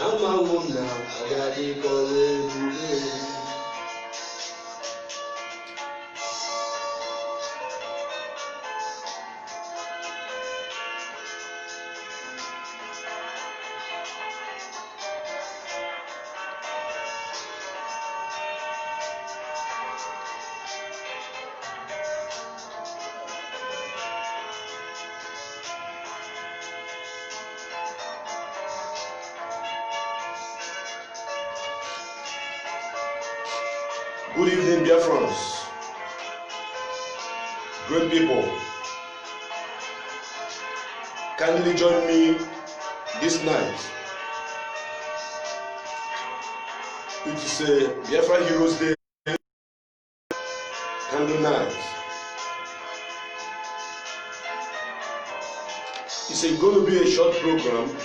Amamuna, Agadi Kore. Good evening, Biafrans. Great people. Kindly join me this night. It is a Biafra Heroes Day candle night. It's going to be a short program.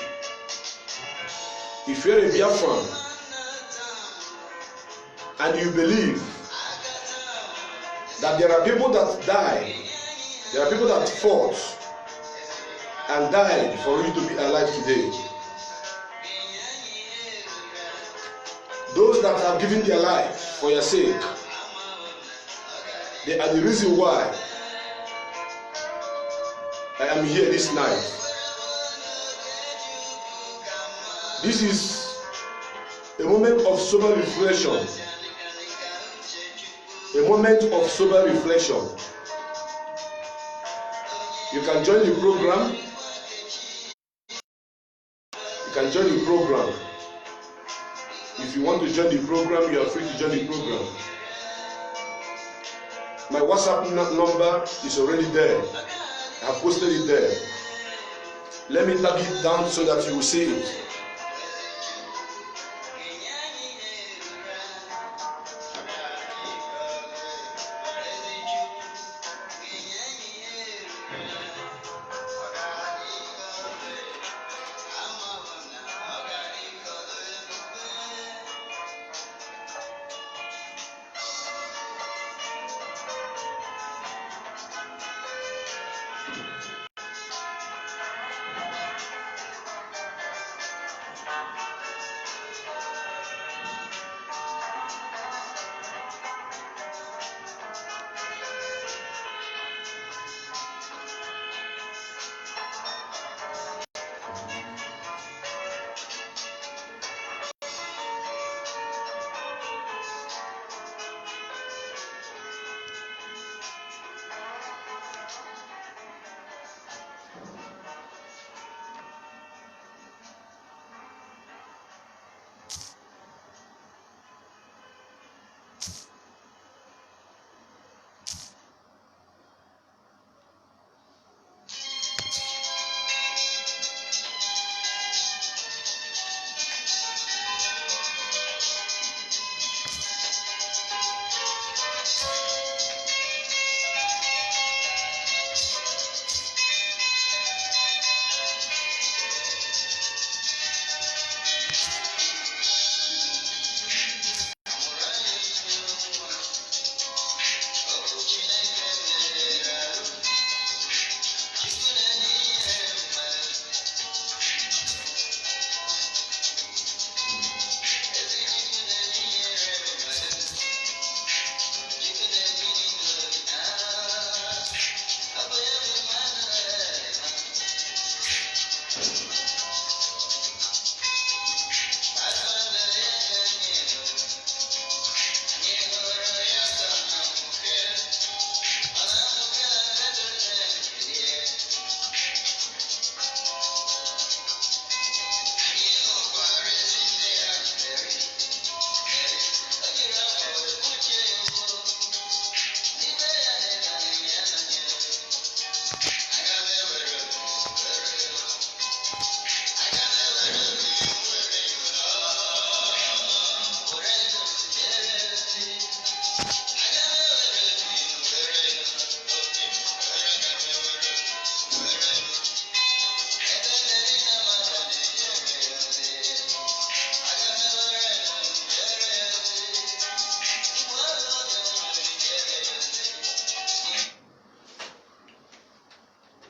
If you're a Biafran and you believe that there are people that die, there are people that fought and died for you to be alive today, those that have given their life for your sake, they are the reason why I am here this night. This is a moment of sober reflection. A moment of sober reflection. You can join the program. You can join the program. If you want to join the program, you are free to join the program. My WhatsApp number is already there. I have posted it there. Let me tag it down so that you will see it.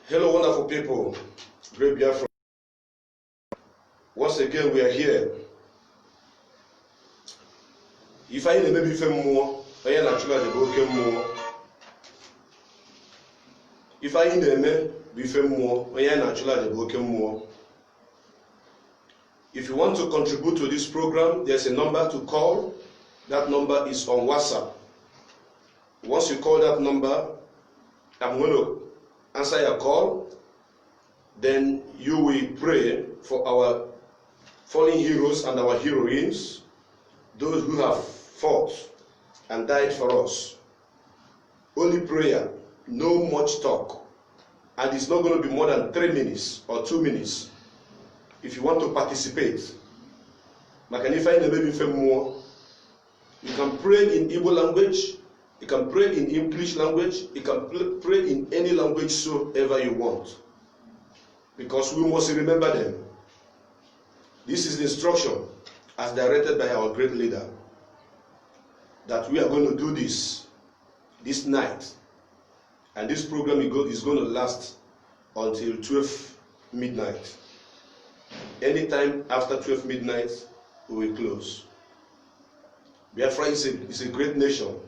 Hello, wonderful people. Great Biafra. Once again, we are here. If I need maybe more, I am actually the broken more. If I need maybe more, I am actually the broken more. If you want to contribute to this program, there's a number to call. That number is on WhatsApp. Once you call that number, I'm going to answer your call. Then you will pray for our fallen heroes and our heroines, those who have fought and died for us. Only prayer, no much talk. And it's not going to be more than 3 minutes or 2 minutes. If you want to participate, you can pray in Igbo language, you can pray in English language, you can pray in any language soever you want. Because we must remember them. This is the instruction as directed by our great leader, that we are going to do this night. And this program is going to last until 12 midnight. Anytime after 12 midnight, we will close. Biafra is a great nation.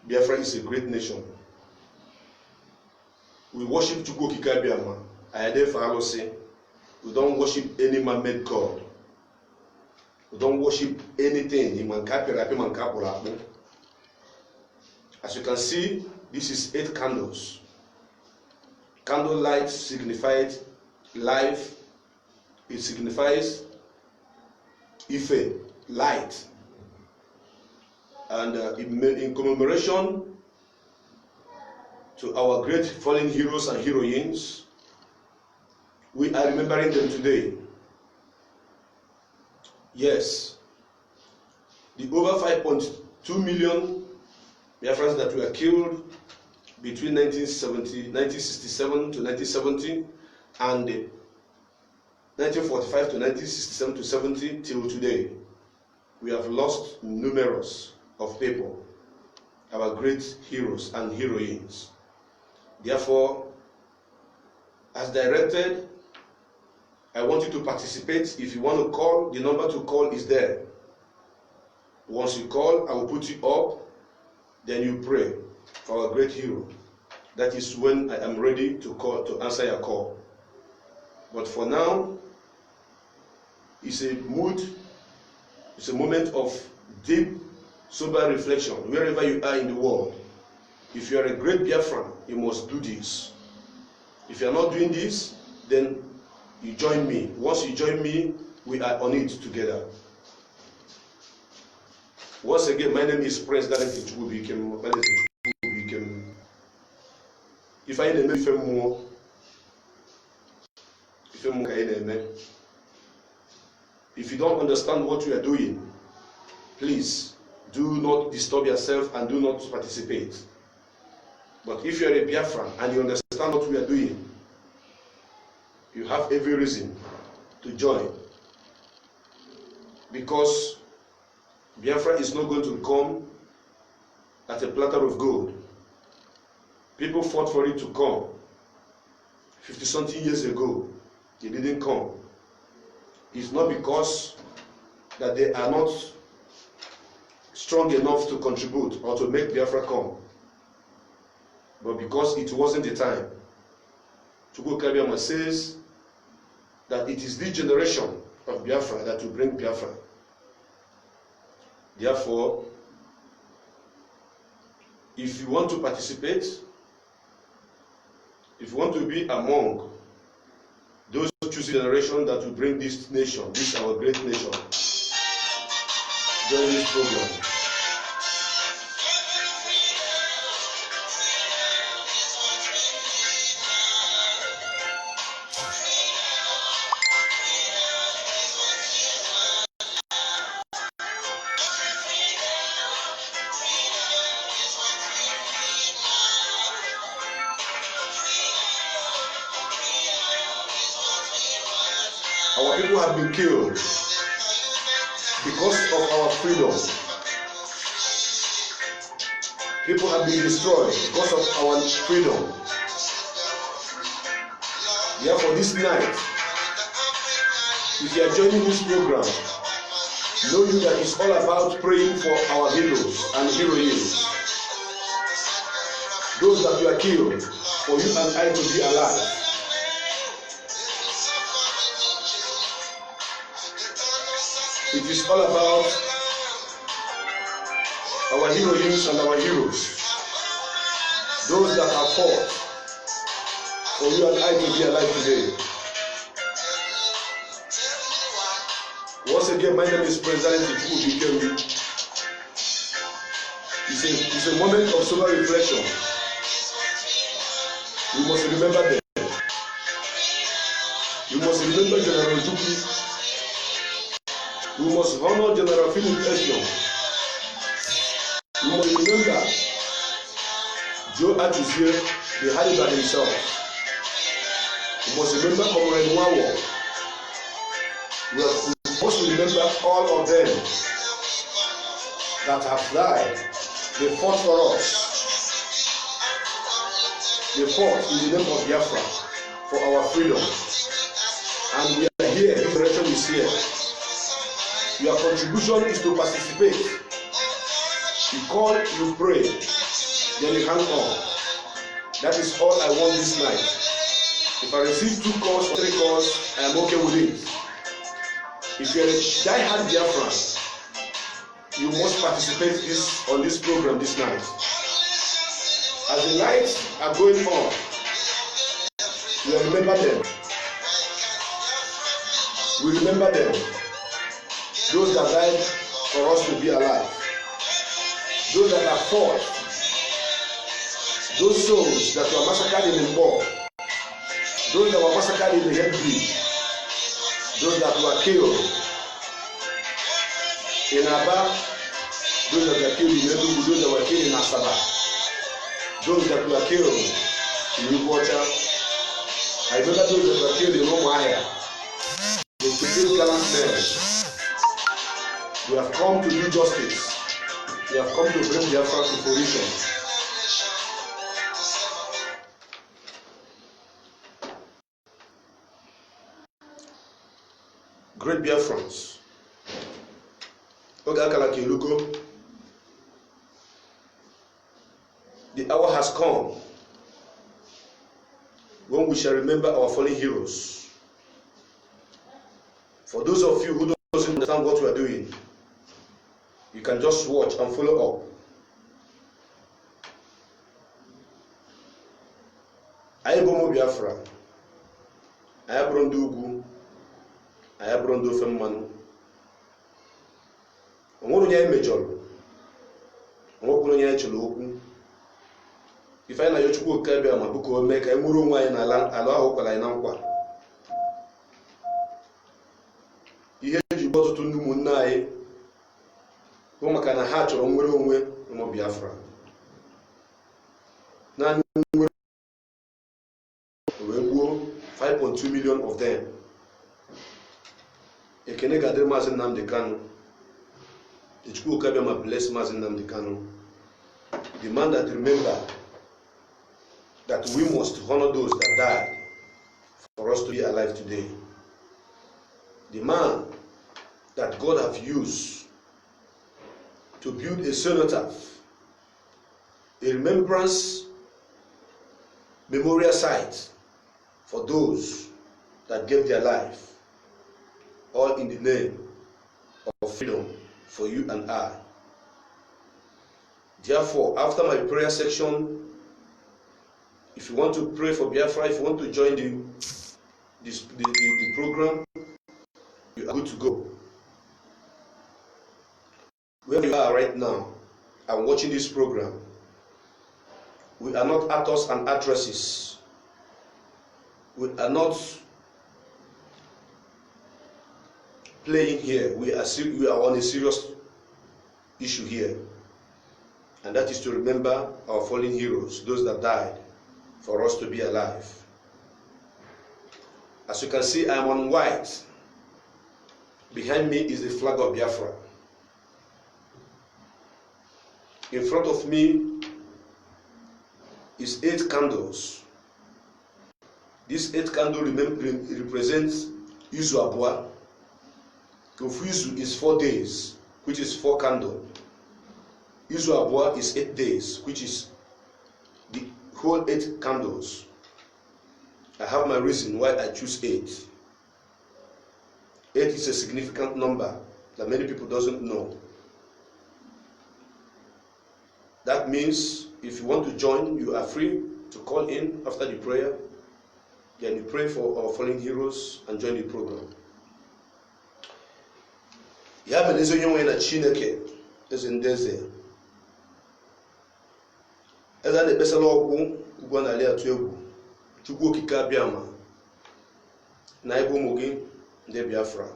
Biafra is a great nation. We worship Chukwu Okike Abiama. We don't worship any man-made God. We don't worship anything. As you can see, this is 8 candles. Candle light signifies life. It signifies Ife, light. And in commemoration to our great fallen heroes and heroines, we are remembering them today. Yes, the over 5.2 million Biafrans that were killed between 1967 to 1970 and 1945 to 1967 to 70 till today, we have lost numerous of people, our great heroes and heroines. Therefore, as directed, I want you to participate. If you want to call, the number to call is there. Once you call, I will put you up, then you pray for our great hero. That is when I am ready to call, to answer your call. But for now, it's a moment of deep, sober reflection, wherever you are in the world. If you are a great Biafran, you must do this. If you are not doing this, then you join me. Once you join me, we are on it together. Once again, my name is Prince Darren Tichubu. If I name more, if you don't understand what you are doing, please do not disturb yourself and do not participate. But if you are a Biafran and you understand what we are doing, you have every reason to join. Because Biafra is not going to come at a platter of gold. People fought for it to come 50-something years ago. They didn't come. It's not because that they are not strong enough to contribute or to make Biafra come, but because it wasn't the time. Chukwu Okike says that it is this generation of Biafra that will bring Biafra. Therefore, if you want to participate, if you want to be among those choosing generation that will bring this nation, this our great nation, join this program. Our people have been killed because of our freedom. People have been destroyed because of our freedom. Therefore, this night, If you are joining this program, know you that it's all about praying for our heroes and heroines. Those that were killed for you and I to be alive. It is all about our heroines and our heroes. Those that have fought for you and I to be alive today. Once again, my name is President IPOB. It's a moment of sober reflection. We must remember them. We must remember General Tuki. We must honor General Philip Eshon. We must remember Joe Atuzie, the Haliba himself. We must remember Comrade Nwawo. We are supposed to remember all of them that have died. They fought for us. They fought in the name of Biafra for our freedom. And we are here, this direction is here. Your contribution is to participate. You call, you pray, then you hang on. That is all I want this night. If I receive 2 calls or 3 calls, I am okay with it. If you are a die-hard Biafran, you must participate on this program this night. As the lights are going on, we remember them. We remember them. Those that died for us to be alive. Those that have fought. Those souls that were massacred in the war. Those that were massacred in the headbridge. Those that were killed in Aba. Those that were killed in Enugu. Those that were killed in Asaba. Those that were killed in Ubocha. I remember those that were killed in Umuahia. They killed gallant men. We have come to do justice. We have come to bring Biafra to fruition. Great Biafrans. The hour has come when we shall remember our fallen heroes. For those of you who don't understand what we are doing, you can just watch and follow up. IPOB Biafra, Ayabrondo Ugwu, Ayabrondo Femmanu. Onwere onye emejọrọ, onwere onye echọrọ okwu. Ife anyị na ya Chukwu okebịa ma bụka o mee ka anyị nwere onwe anyị n'ala ahụ kwara anyị na nkwa. Ihe eji gba ọtụtụ ndị ụmụnne anyị bụ maka na ha chọrọ nwere onwe ụmụ Biafra. Naanị nwere wee gbuo 5.2 million of them. Ekene ga-adịrị Maazị Nnamdi Kanu. Chukwu okebịa ma bless Maazị Nnamdi Kanu. The man that remember that we must honor those that died for us to be alive today. The man that God have used to build a cenotaph, a remembrance memorial site for those that gave their life, all in the name of freedom for you and I. Therefore, after my prayer section, if you want to pray for Biafra, if you want to join the program, you are good to go. Where you are right now and watching this program, we are not actors and actresses. We are not playing here. We are on a serious issue here, and that is to remember our fallen heroes, those that died for us to be alive. As you can see, I am on white. Behind me is the flag of Biafra. In front of me is 8 candles. This 8 candles represents Izu Abua, Ofu izu is 4 days, which is 4 candles. Izu abua is 8 days, which is the whole 8 candles. I have my reason why I choose 8. 8 is a significant number that many people doesn't know. That means if you want to join, you are free to call in after the prayer. Then you pray for our fallen heroes and join the program. Ya mere ezi onye nwe na Chineke eze ndị eze. Eze a na-ekpesara ọgwụ ugwu na-alị atụ egwu. Chukwu okike abịa ma na ebe ụmụ gị ndị Biafra.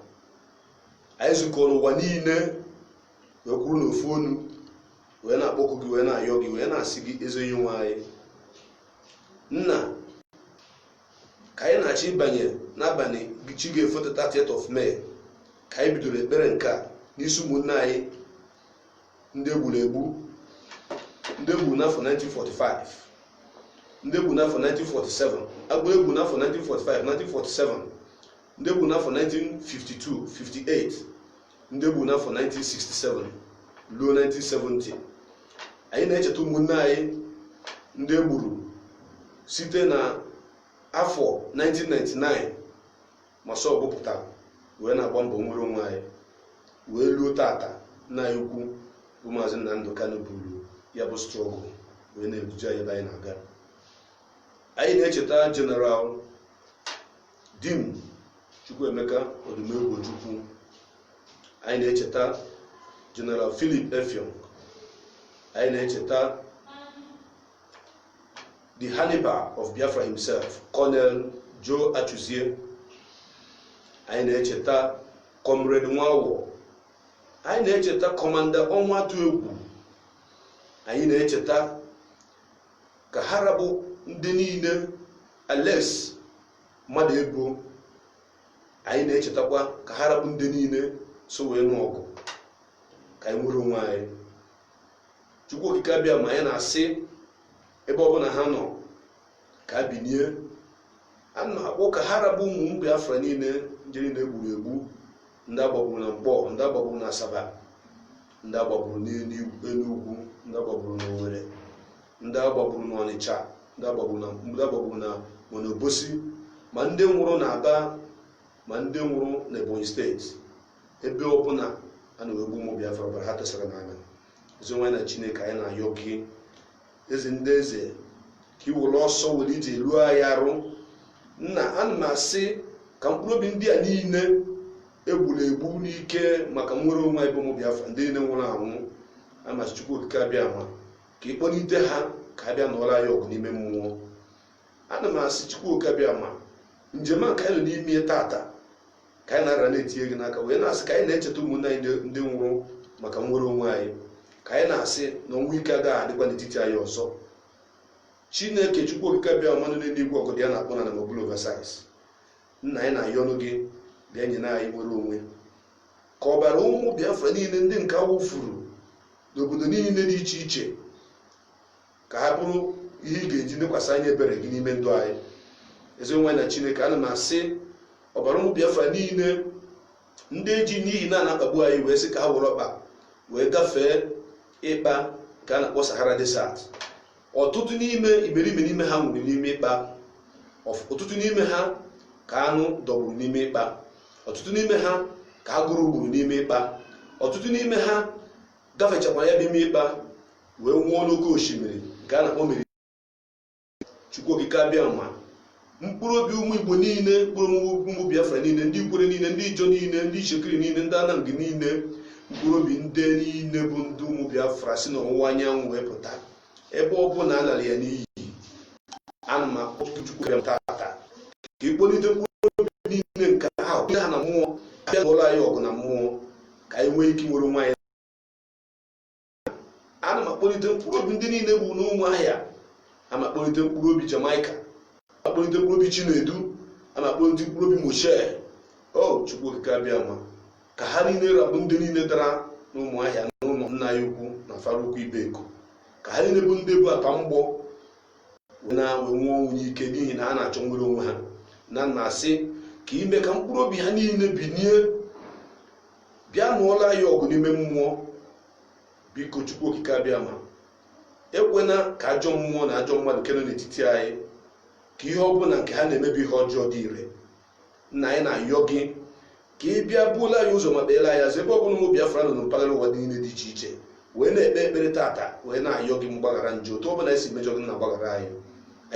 Anyị zukọrọ ụwa niile wee kwuru n'ofu onu wee na-akpọku gị wee na-ayọ gị wee na-asị gị ezi onye nwe anyị. Nna ka anyị na-achọ ịbanye n'abalị chi ga-efote 30th of May ka anyị bidoro ekpere nke a n'isi ụmụnne anyị ndị egburu egbu, ndị egburu n'afọ 1945, ndị egburu n'afọ 1947, agbụ egbu n'afọ 1945, 1947, ndị egburu n'afọ 1952, 58, ndị egburu n'afọ 1967 ruo 1970. Anyị na-echeta ụmụnne anyị ndị egburu site na afọ 1999 ma sọ ọbụpụta wee na-agba mbọ nwere onwe anyị wee ruo tata nna anyị ukwu bụ Maazị Nnamdi Kanu buru ya bụ strọgụl wee na-eduje anyị ebe anyị na-aga. Anyị na-echeta General Dim Chukwuemeka Odumegwu. Anyị na-echeta General Philip Effiong. Anyị na-echeta the Hannibal of Biafra himself, Colonel Joe Achuzie. Anyị na-echeta Comrade Nwawo. Anyị na-echeta Commander Ọnwatụ Egwu. Anyị na-echeta ka ha rabụ ndị niile Alex mmadụ ebo. Anyị na-echetakwa ka ha rabụ ndị niile so wee nụ ọgụ ka anyị nwere onwe anyị. Chukwu okike abịa ma anyị na-asị ebe ọbụla ha nọ ka binie. A na-akpọ ka ha rabụ ụmụ Biafra niile ndị niile egburu egbu, ndị agbagburu na Mkpọ, ndị agbagburu na Asaba, ndị agbagburu n'Enugwu, ndị agbagburu n'Owerri, ndị agbagburu n'Ọnịcha, ndị agbagburu na Monobosi, ma ndị nwụrụ na Aba, ma ndị nwụrụ na Ebonyi steeti. Ebe ọbụla a na-egbu ụmụ Biafra ọbara ha tesara n'anya. Ezi onwe na Chineke anyị na-ayọ gị eze ndị eze ka iwere ọsọ were ije ruo anyị arụ. Nna, ana m asị ka mkpụrụ obi ndị a niile egburu egbu n'ike maka nwere onwe anyị bụ ụmụ Biafra ndị niile nwụrụ anwụ, amachi Chukwu okike abịa ma ka ịkpọlite ha ka abịa n'ọrụ anyị ọgụ n'ime mmụọ. Ana m asị Chukwu okike abịa ma njem a ka anyị nọ n'ime tata ka anyị na-ara na-etinye gị n'aka wee na-asị ka anyị na-echeta ụmụnne anyị ndị nwụrụ maka nwere onwe anyị, ka anyị na-asị na ọnwụ ike agaghị adịkwa n'etiti anyị ọzọ. Chineke Chukwu okike abịa mmanụ n'eluigwe ọgọdị ya na-akpọ na mobile oversize. Nna anyị na-ayọ ọnụ gị bịa nye na anyị nwere onwe ka ọbara ụmụ Biafra niile ndị nke wụfuru n'obodo niile dị iche iche ka ha bụrụ ihe ị ga-eji lekwasị anya ebere gị n'ime ndụ anyị. Ezi onwe na Chineke, ana m asị ọbara ụmụ Biafra niile ndị eji n'ihi na na-akpagbu anyị wee sị ka ha were ọkpa wee gafee ịkpa nke a na-akpọ Sahara Desert. Ọtụtụ n'ime imerime n'ime ha nwụrụ n'ime ịkpa, ọtụtụ n'ime ha ka anụ dọgburu n'ime ịkpa, ọtụtụ n'ime ha ka agụrụ gburu n'ime ịkpa, ọtụtụ n'ime ha gafechakwara ya bụ ime ịkpa wee nwụọ n'oké osimiri nke a na-akpọ mmiri. Chukwu okike abịa ma mkpụrụ obi ụmụ Igbo niile, mkpụrụ ụmụ Biafra niile, ndị Ikwere niile, ndị Ijo niile, ndị Ishekiri niile, ndị Anambra niile, mkpụrụ obi ndị niile bụ ndị ụmụ Biafra si n'ọwụwa anyanwụ wee pụta ebe ọ bụla a lara ya n'iyi. Ana m akpọ Chukwu abịa tata ka ịkpọlite mkpụrụ obi niile nke ahụ ha na mmụọ abịa n'ụlọ anyị ọgụ na mmụọ ka anyị nwee ike nwere onwe anyị. Ana m akpọlite mkpụrụ obi ndị niile bụ n'Ụmụahịa, ama akpọlite mkpụrụ obi Jamaica, akpọlite mkpụrụ obi Chinedu, ama akpọlite mkpụrụ obi Moshe. O Chukwu okike abịa ma ka ha niile rabụ ndị niile dara n'Ụmụahịa na ụlọ nna anyị ukwu na Farukwu Ibeko, ka ha niile bụ ndị bụ apa mgbọ na-wee nwụọ ọnwụ n'ike n'ihi na ha na-achọ nwere onwe ha. Na na-asị ka ime ka mkpụrụ obi ha niile binie bịa nụọla ya ọgụ n'ime mmụọ. Biko Chukwu okike abịa ma ekwena ka ajọ mmụọ na ajọ mmadụ nke nọ n'etiti anyị ka ihe ọbụla nke ha na-emebi ihe ọjọọ dị ire. Nna anyị na-ayọ gị ka ị bịa buola ya ụzọ ma kpeela ya azụ ebe ọbụla ụmụ Biafra nọ na mpaghara ụwa dị niile dị iche iche wee na-ekpe ekpere tata wee na-ayọ gị mgbaghara njọ otu ọbụla esi mejọ gị na gbaghara anyị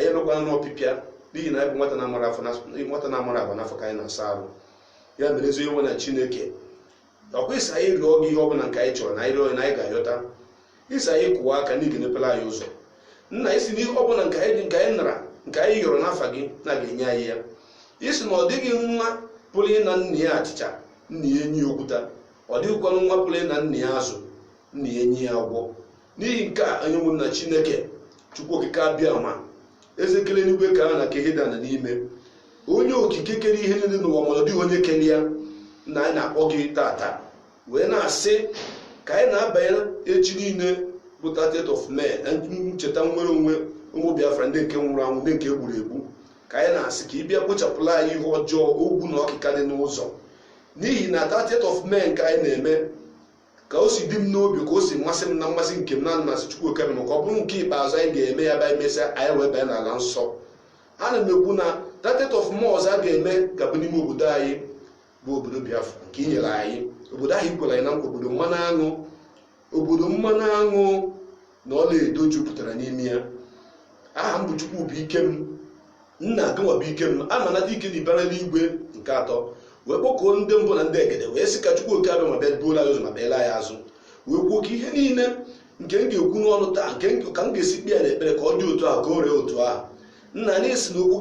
emekwana n'ọpịpịa n'ihi na anyị bụ nwata na-amara agba n'afọ ka anyị na-asa arụ. Ya mere ezi onye nwe na Chineke ọkwa isi anyị rịọ gị ihe ọbụla nke anyị chọrọ na anyị rịọ na anyị ga-ayọta. Isi anyị kwụwa aka na ị ga-emepela anyị ụzọ. Nna isi n'ihe ọbụla nke anyị nara nke anyị yọrọ n'afa gị na ga-enye anyị ya. Isi na ọ dịghị nwa pụrụ ịna nna ya achịcha nna ya enyi okwuta, ọ dịghịkwanụ nwa pụrụ ịna nna ya azụ nna ya enyi ya agwọ. N'ihi nke a onye nwe na Chineke Chukwu okike abịa ma eze kele n'igwe ka a na ke ihe dị n'ime onye okike kere ihe niile n'ụwa ma ọ dịghị onye kere ya. Na anyị na-akpọ gị tata wee na-asị ka anyị na-abanye echi niile bụ 30th of May ncheta nnwere onwe ụmụ Biafra ndị nke nwụrụ anwụ ndị nke egburu egbu. Ka anyị na-asị ka ị bịa kpochapụla anyị ihe ọjọọ ogwu na ọkịka dị n'ụzọ. N'ihi na 30th of May nke anyị na-eme ka o si dị m n'obi ka o si masị m na mmasị nke m na mmasị Chukwu okike maka ọ bụrụ nke ikpeazụ anyị ga-eme ya bịa emesịa anyị wee banye n'ala nsọ. Ana m ekwu na 30th of May ọzọ a ga-eme ka bụ n'ime obodo anyị bụ obodo Biafra nke inyere anyị. Obodo ahụ ikwere anyị na nkwa obodo mmanụ aṅụ na ọla edo jupụtara n'ime ya. Aha m bụ Chukwu bụ ike m, nna gị nwa bụ ike m, ama na ike na ibara n'igwe nke atọ wee kpọkọọ ndị mbụ na ndị egede wee sị ka Chukwu okike abịa ma bịa buola ya ụzọ ma bịala ya azụ wee kwuo ka ihe niile nke m ga-ekwu n'ọnụ taa nke ka m ga-esi kpe ya n'ekpere ka ọ dị otu ahụ ka o ree otu ahụ. Nna anyị si na okwu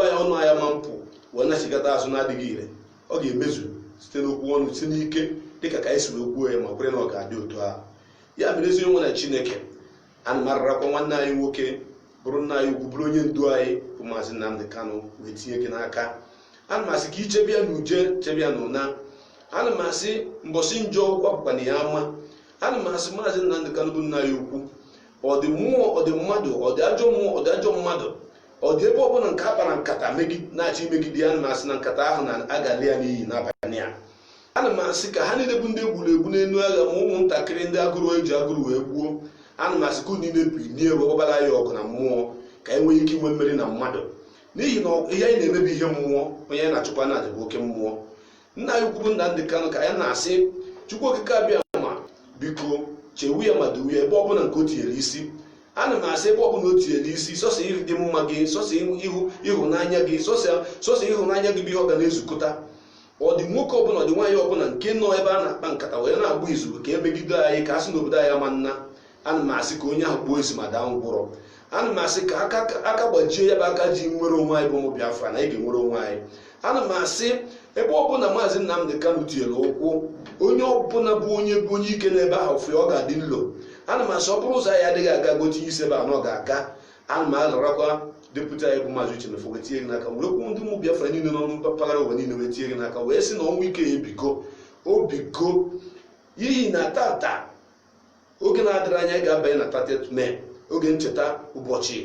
anya ọnụ anya ma mpụ wee nachigata azụ na-adịghị ire ọ ga-emezu site n'okwu ọnụ site n'ike dịka ka anyị si wee kwuo ya ma kwere na ọ ga-adị otu ahụ. Ya mere ezi onwe na Chineke ana m ararakwa nwanne anyị nwoke bụrụ nna anyị ukwu bụrụ onye ndu anyị bụ Maazị Nnamdi Kanu wee tinye gị n'aka. Ana m asị ka ichebịa na uje chebịa na ụna. Ana m asị mbọsị njọ kwapụkwana ya ama. Ana m asị Maazị Nnamdi Kanu bụ nna anyị ukwu ọ dị mmụọ ọ dị mmadụ ọ dị ajọ mmụọ ọ dị ajọ mmadụ ọ dị ebe ọbụla nke akpara nkata na-achọ imegide ya. Ana m asị na nkata ahụ na-agali ya n'iyi n'abalị a. Ana m asị ka ha niile bụ ndị egburu egbu n'elu agha ma ụmụntakịrị ndị agụrụ eji agụrụ wee gbuo. Ana m asị ka unu niile bilie wee gbabara ya ọgụ na mmụọ ka anyị nwee ike inwe mmeri na mmadụ. N'ihi na ihe anyị na-emebi ihe mmụọ onye anyị na-achụkwa na-aja bụ oke mmụọ. Nna anyị ukwu bụ Nnamdi Kanu ka anyị na-asị Chukwu okike abịa ma biko chewu ya ma dowe ya ebe ọbụla nke o tinyere isi. Ana m asị ebe ọbụla o tinyere isi sọsọ ịdị mma gị sọsọ ịhụnanya gị sọsọ ịhụnanya gị bụ ihe ọ ga na-ezukọta. Ọ dị nwoke ọbụla ọ dị nwaanyị ọbụla nke nọ ebe a na-akpa nkata wee na-agba izu ka emegide anyị ka a sị n'obodo anyị ama nna. Ana m asị ka onye ahụ kpuo isi ma daa ngwụrọ. Ana m asị ka aka gbajie ya bụ aka ji nwere onwe anyị bụ ụmụ Biafra na anyị ga-enwere onwe anyị. Ana m asị ebe ọbụla Maazị Nnamdi Kanu tinyere ụkwụ onye ọbụla bụ onye ike n'ebe ahụ fụ ya ọ ga-adị nlo. Ana m asị ọ bụrụ ụzọ anyị adịghị aga gote isi ebe a na ọ ga-aga. Ana m alarakwa depụta anyị bụ Maazị Uche Mefo wee tinye gị n'aka were kwuo ndị ụmụ Biafra niile n'ọnụ mpaghara ụwa niile wee tinye gị n'aka wee sị na ọnwụ ike ya obigo n'ihi na tata oge na-adịrị anya ga-abanye na 30th May oge ncheta ụbọchị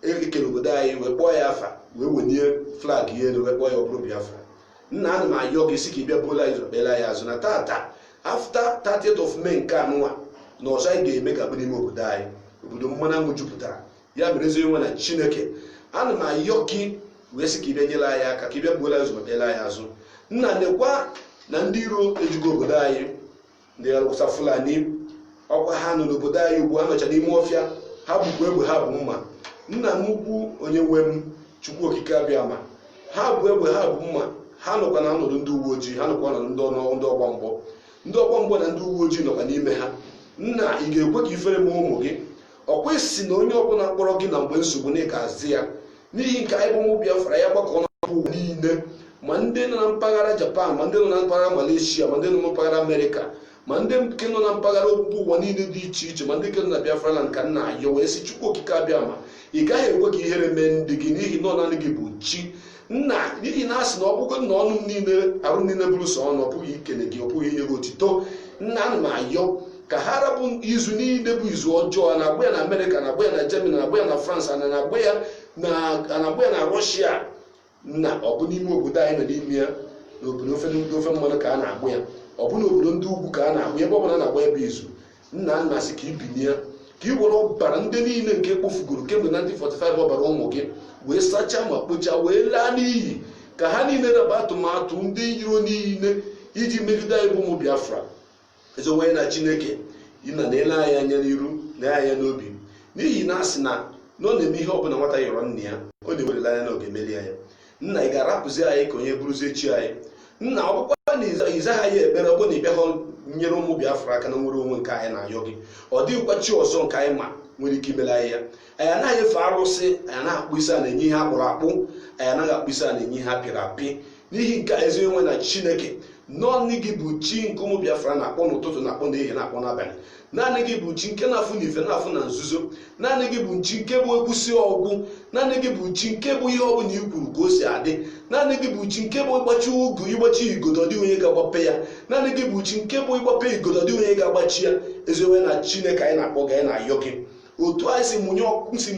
ekere obodo anyị wee kpọọ ya afa wee wenye flag ya elu wee kpọọ ya ọbụrụ Biafra. Nna ana m ayọ gị si ka ị bịa buola anyị zọkpela ya azụ na tata after 30th of May nke anụnwa na ọzọ anyị ga-eme ka bụ n'ime obodo anyị obodo mmanụ aṅụ jupụtara. Ya mere ezi onwe na Chineke ana m ayọ gị wee sị ka ị bịa nyere anyị aka ka ị bịa buola anyị zọkpela anyị azụ. Nna nekwa na ndị iro ejugo obodo anyị ndị Hausa Fulani ọkwa ha nọ n'obodo anyị ugbu a nọcha n'ime ọfịa ha bụkwa egbe ha bụ mma. Nna m ukwu onye nwe m Chukwu okike abịa ma ha bụ egbe ha bụ mma. Ha nọkwa na ọnọdụ ndị uwe ojii ha nọkwa na ndị ọgba mgbọ na ndị uwe ojii nọkwa n'ime ha. Nna ị ga-ekwe ka ifere m ụmụ gị ọkwa isi na onye ọbụla kpọrọ gị na mgbe nsogbu na ịgazi ya. N'ihi nke anyị bụ ụmụ Biafra ya gbakọ n'ụwa niile ma ndị nọ na mpaghara Japan ma ndị nọ na mpaghara Malaysia ma ndị nọ na mpaghara Amerịka ma ndị nke nọ na mpaghara okpukpe ụwa niile dị iche iche ma ndị nke nọ na Biafra land ka nna ayọ wee sị Chukwu okike abịa ma ị gaghị ekwe ka ihere mee ndị gị n'ihi na ọ naanị gị bụ chi. Nna n'ihi na asị na ọ bụgo na ọnụ niile arụ niile bụrụ sọ ọnụ ọ bụghị ikele gị ọ bụghị inye gị otito. Nna ana m ayọ ka ha rapụ izu niile bụ izu ọjọọ na-agba ya na Amerịka na-agba ya na Germany na-agba ya na France na-agba ya na Russia. Nna ọ bụ n'ime obodo anyị nọ n'ime ya n'obodo ofe mmanụ ka a na-agba ya. ọ bụla obodo ndị ugwu ka a na-ahụ ebe ọbụla na-agba ebe izu nna nna sị ka ibinye ya ka ị were ọbara ndị niile nke kpofugoro kemgbe 1945 ọbara ụmụ gị wee sachaa ma kpochaa wee laa n'iyi ka ha niile raba atụmatụ ndị iro niile iji megide anyị bụ ụmụ Biafra. Ezowe na Chineke ịna na-ele anyị anya n'iru na anya n'obi n'ihi na asị na ọ na-eme ihe ọbụla nwata yọrọ nna ya ọ na-ewerela anya na ọ ga-emeli anya. Nna ị ga-arapụzi anyị ka onye bụrụzie chi anyị. Nna ọkpụkpa na ịzaghị anyị ekpere ọbụ na ị bịaghọ nyere ụmụ Biafra aka na nwere onwe nke anyị na-ayọ gị. Ọ dịghịkwa chi ọzọ nke anyị ma nwere ike imele anyị ya. Anyị anaghị efe arụsị, anyị anaghị akpụ isi a na-enye ihe akpụrụ akpụ, anyị anaghị akpụ isi a na-enye ihe apịrị apị. N'ihi nke ezi onwe na Chineke naanị gị bụ chi nke ụmụ Biafra na-akpọ n'ụtụtụ na-akpọ n'ehihie na-akpọ n'abalị. Naanị gị bụ chi nke na-afụ n'ife na-afụ na nzuzo. Naanị gị bụ chi nke bụ ekwusi ọgwụ. Naanị gị bụ chi nke bụ ihe ọbụla i kwuru ka o si adị. Naanị gị bụ chi nke bụ ịgbachi ugu ịgbachi igodo dị onye ga-agbape ya. Naanị gị bụ chi nke bụ ịgbape igodo dị onye ga-agbachi ya. Eziokwu na Chineke anyị na-akpọ gị, anyị na-ayọ gị otu anyị si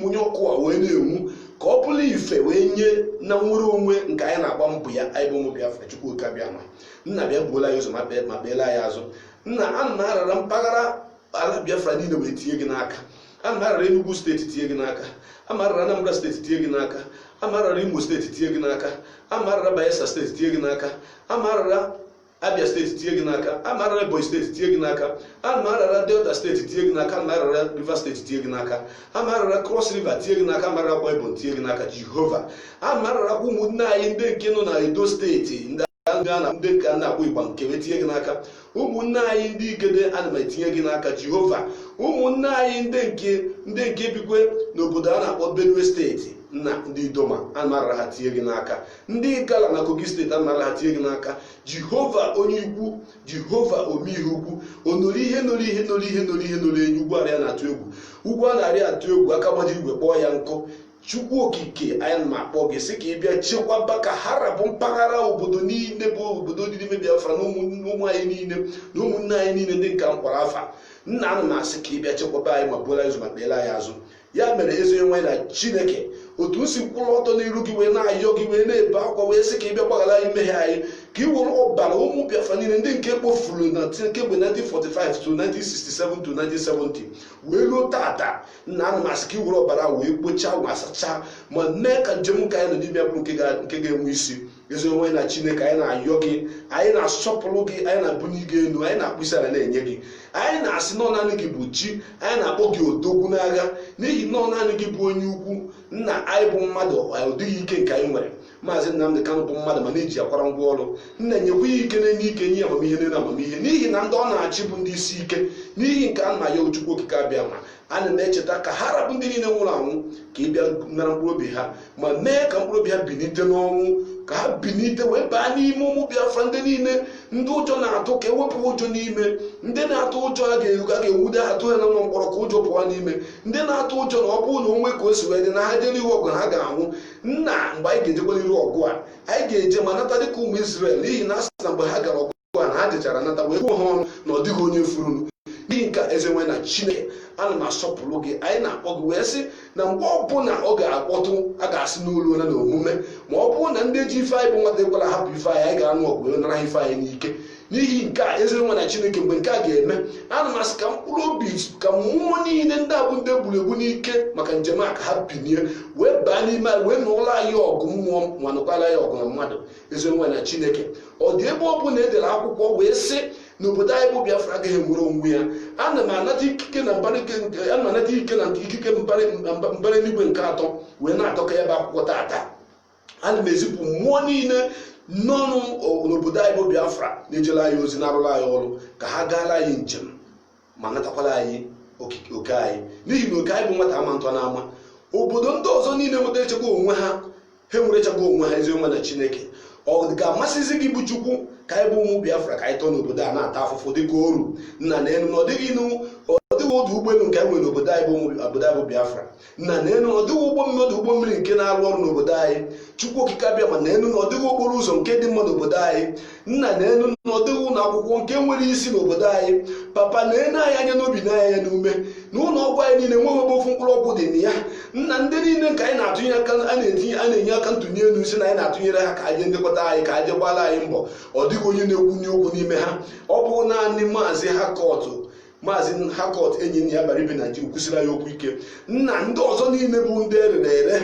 mụnye ọkụ a wee na-enwu ka ọ bụrụ ife wee nye na nwere onwe nke anyị na-agba mbọ ya anyị bụ ụmụ Biafra. Chukwu bịa ma nna bịa gbuola ya ụzọ ma kpeela anyị azụ. Nna ana m arara mpaghara ala Biafra niile wee tinye gị n'aka. Ana m arara Enugu steeti tinye gị n'aka. Ana m arara Anambra steeti tinye gị n'aka. Ana m arara Imo steeti tinye gị n'aka. Ana m arara Bayelsa steeti tinye gị n'aka. Ana m arara Abia steeti tinye gị n'aka. Ana m arara Ebonyi steeti tinye gị n'aka. Ana m arara Delta steeti tinye gị n'aka. Ana m arara Rivers steeti tinye gị n'aka. Ana m arara Cross River tinye gị n'aka. Ana m arara Akwa Ibom tinye gị n'aka. Jehova, ana m arara ụmụnne anyị ndị nke nọ na Edo steeti ndị ka na-akpọ Igba nke wee tinye gị n'aka. Ụmụnne anyị ndị Igede ana m etinye gị n'aka. Jehova, ụmụnne anyị ndị nke bikwe n'obodo a na-akpọ Benue steeti na ndị Idoma ana m arara ha tinye gị n'aka. Ndị Igala na Kogi steeti ana m arara ha tinye gị n'aka. Jehova onye ukwu, Jehova omeihe ukwu, onori ihe nori ihe nori ihe nori ihe nori enyi ugwu arịa na-atụ egwu, ugwu a na-arịa atụ egwu aka gbaji igwe kpọọ ya nkụ. Chukwu okike anyị na-akpọ gị sị ka ị bịa chekwaba ka ha rapụ mpaghara obodo niile bụ obodo dị n'ime Biafra na ụmụ anyị niile na ụmụnne anyị niile ndị nka mkpọrọ afa. Nna ana m asị ka ị bịa chekwaba anyị ma buola anyị ụzọ ma kpeela anyị azụ. Ya mere ezi onwe na Chineke otu si kwụrụ ọtọ n'iru gị wee na-ayọ gị wee na-ebe akwa wee sị ka ị bịa gbaghara anyị mmehie anyị, ka ị were ọbara ụmụ Biafra niile ndị nke kpofuru na kemgbe 1945 to 1967 to 1970 wee ruo tata. Nna ana m asị ka ị were ọbara wee kpochaa ma sachaa ma mee ka njem nke anyị nọ n'ime bụrụ nke ga-enwe isi. Ezi onwe na Chineke anyị na-ayọ gị, anyị na-asọpụrụ gị, anyị na-abụnye gị elu, anyị na-akpụ isi ala na-enye gị. Anyị na-asị nọ naanị gị bụ chi, anyị na-akpọ gị odogwu n'agha n'ihi nọ naanị gị bụ onye ukwu. Nna anyị bụ mmadụ, ọ dịghị ike nke anyị nwere. Maazị Nnamdi Kanu bụ mmadụ ma na-eji akwara ngwa ọrụ. Nna nyekwa ya ike na-enye ike, nye amamihe na amamihe n'ihi na ndị ọ na-achị bụ ndị isi ike. N'ihi nke a na-ayọ Chukwu okike abịa ma ana m echeta ka ha rapụ ndị niile nwụrụ anwụ ka ị bịa nara mkpụrụ obi ha ma mee ka mkpụrụ obi ha binite n'ọnwụ, ka ha binite wee baa n'ime ụmụ Biafra ndị niile ndị ụjọ na-atụ, ka ewepụ ụjọ n'ime ndị na-atụ ụjọ a ga-ewude ha tụ ha na ụlọ mkpọrọ ka ụjọ pụọ n'ime ndị na-atụ ụjọ na ọ bụrụ na onwe ka o si wee dị na ha jere ihu ọgụ na ha ga-anwụ. Nna mgbe anyị ga-ejekwa n'iru ọgụ a anyị ga-eje ma nata dịka ụmụ Izrel, n'ihi na asị na mgbe ha gara ọgụ a na ha jechara nata wee kwuo ha ọnụ na ọ dịghị onye furunu. N'ihi nke ezenwe na Chineke ana m asọpụrụ gị, anyị na-akpọ gị wee sị na mgbe ọbụla ọ ga-akpọtụ a ga-asị n'olu na omume ma ọ bụrụ na ndị ji ife anyị bụ nwata ekwela hapụ ife anyị ga-anụ ọgụ wee nara ife anyị n'ike. N'ihi nke a ezenwe na Chineke mgbe nke a ga-eme ana m asị ka mkpụrụ obi ka mmụọ niile ndị a bụ ndị gburu egbu n'ike maka njem a ka ha binie wee baa n'ime anyị wee nụọla anyị ọgụ mmụọ ma nụkwala anyị ọgụ na mmadụ. Ezenwe na Chineke ọ dị ebe ọ bụla edere akwụkwọ wee sị n'obodo anyị bụ Biafra agaghị enwere onwe ya. Ana m anata ikike na mbara eluigwe nke atọ wee na-atọka ya bụ akwụkwọ tata. Ana m ezipụ mmụọ niile n'ọnụ n'obodo anyị bụ Biafra na-ejela anyị ozi na-arụrụ anyị ọrụ ka ha gaala anyị njem ma natakwala anyị oke anyị, n'ihi na oke anyị bụ nwata ama ntọ n'ama. Obodo ndị ọzọ niile nweta echekwa onwe ha nwere echekwa onwe ha. Ezi onwe na Chineke ọ ga-amasịzi gị bụ Chukwu ka anyị bụ ụmụ Biafra ka anyị tọọ n'obodo a na-ata afụfụ dịka oru nna na enu na ọ dịghị dịghị ọdụ ụgbọelu nke nwere n'obodo anyị bụ Biafra. Nna na enu ọ dịghị ụgbọ mmiri nke na-arụ ọrụ n'obodo anyị. Chukwu okike abịa ma na enu na ọ dịghị okporo ụzọ nke dị mma n'obodo anyị. Nna na enu na ọ dịghị ụlọ akwụkwọ nke nwere isi n'obodo anyị. Papa na enu anyị anya n'obi na anya n'ume na ụlọ ọgwụ anyị niile nweghị ebe ofu mkpụrụ ọgwụ dị na ya. Nna ndị niile nke anyị na-atụnye aka a na-enye aka ntụnye elu si na anyị na-atụnyere ha ka anyị ndekọta anyị ka anyị gbara anyị mbọ. Ọ dịghị onye na-ekwunye okwu n'ime ha. Ọ bụ naanị Maazị Hakọt enyi ya bara ibe Naijiria kwụsịrị anyị okwu ike. Nna ndị ọzọ niile bụ ndị erere ere,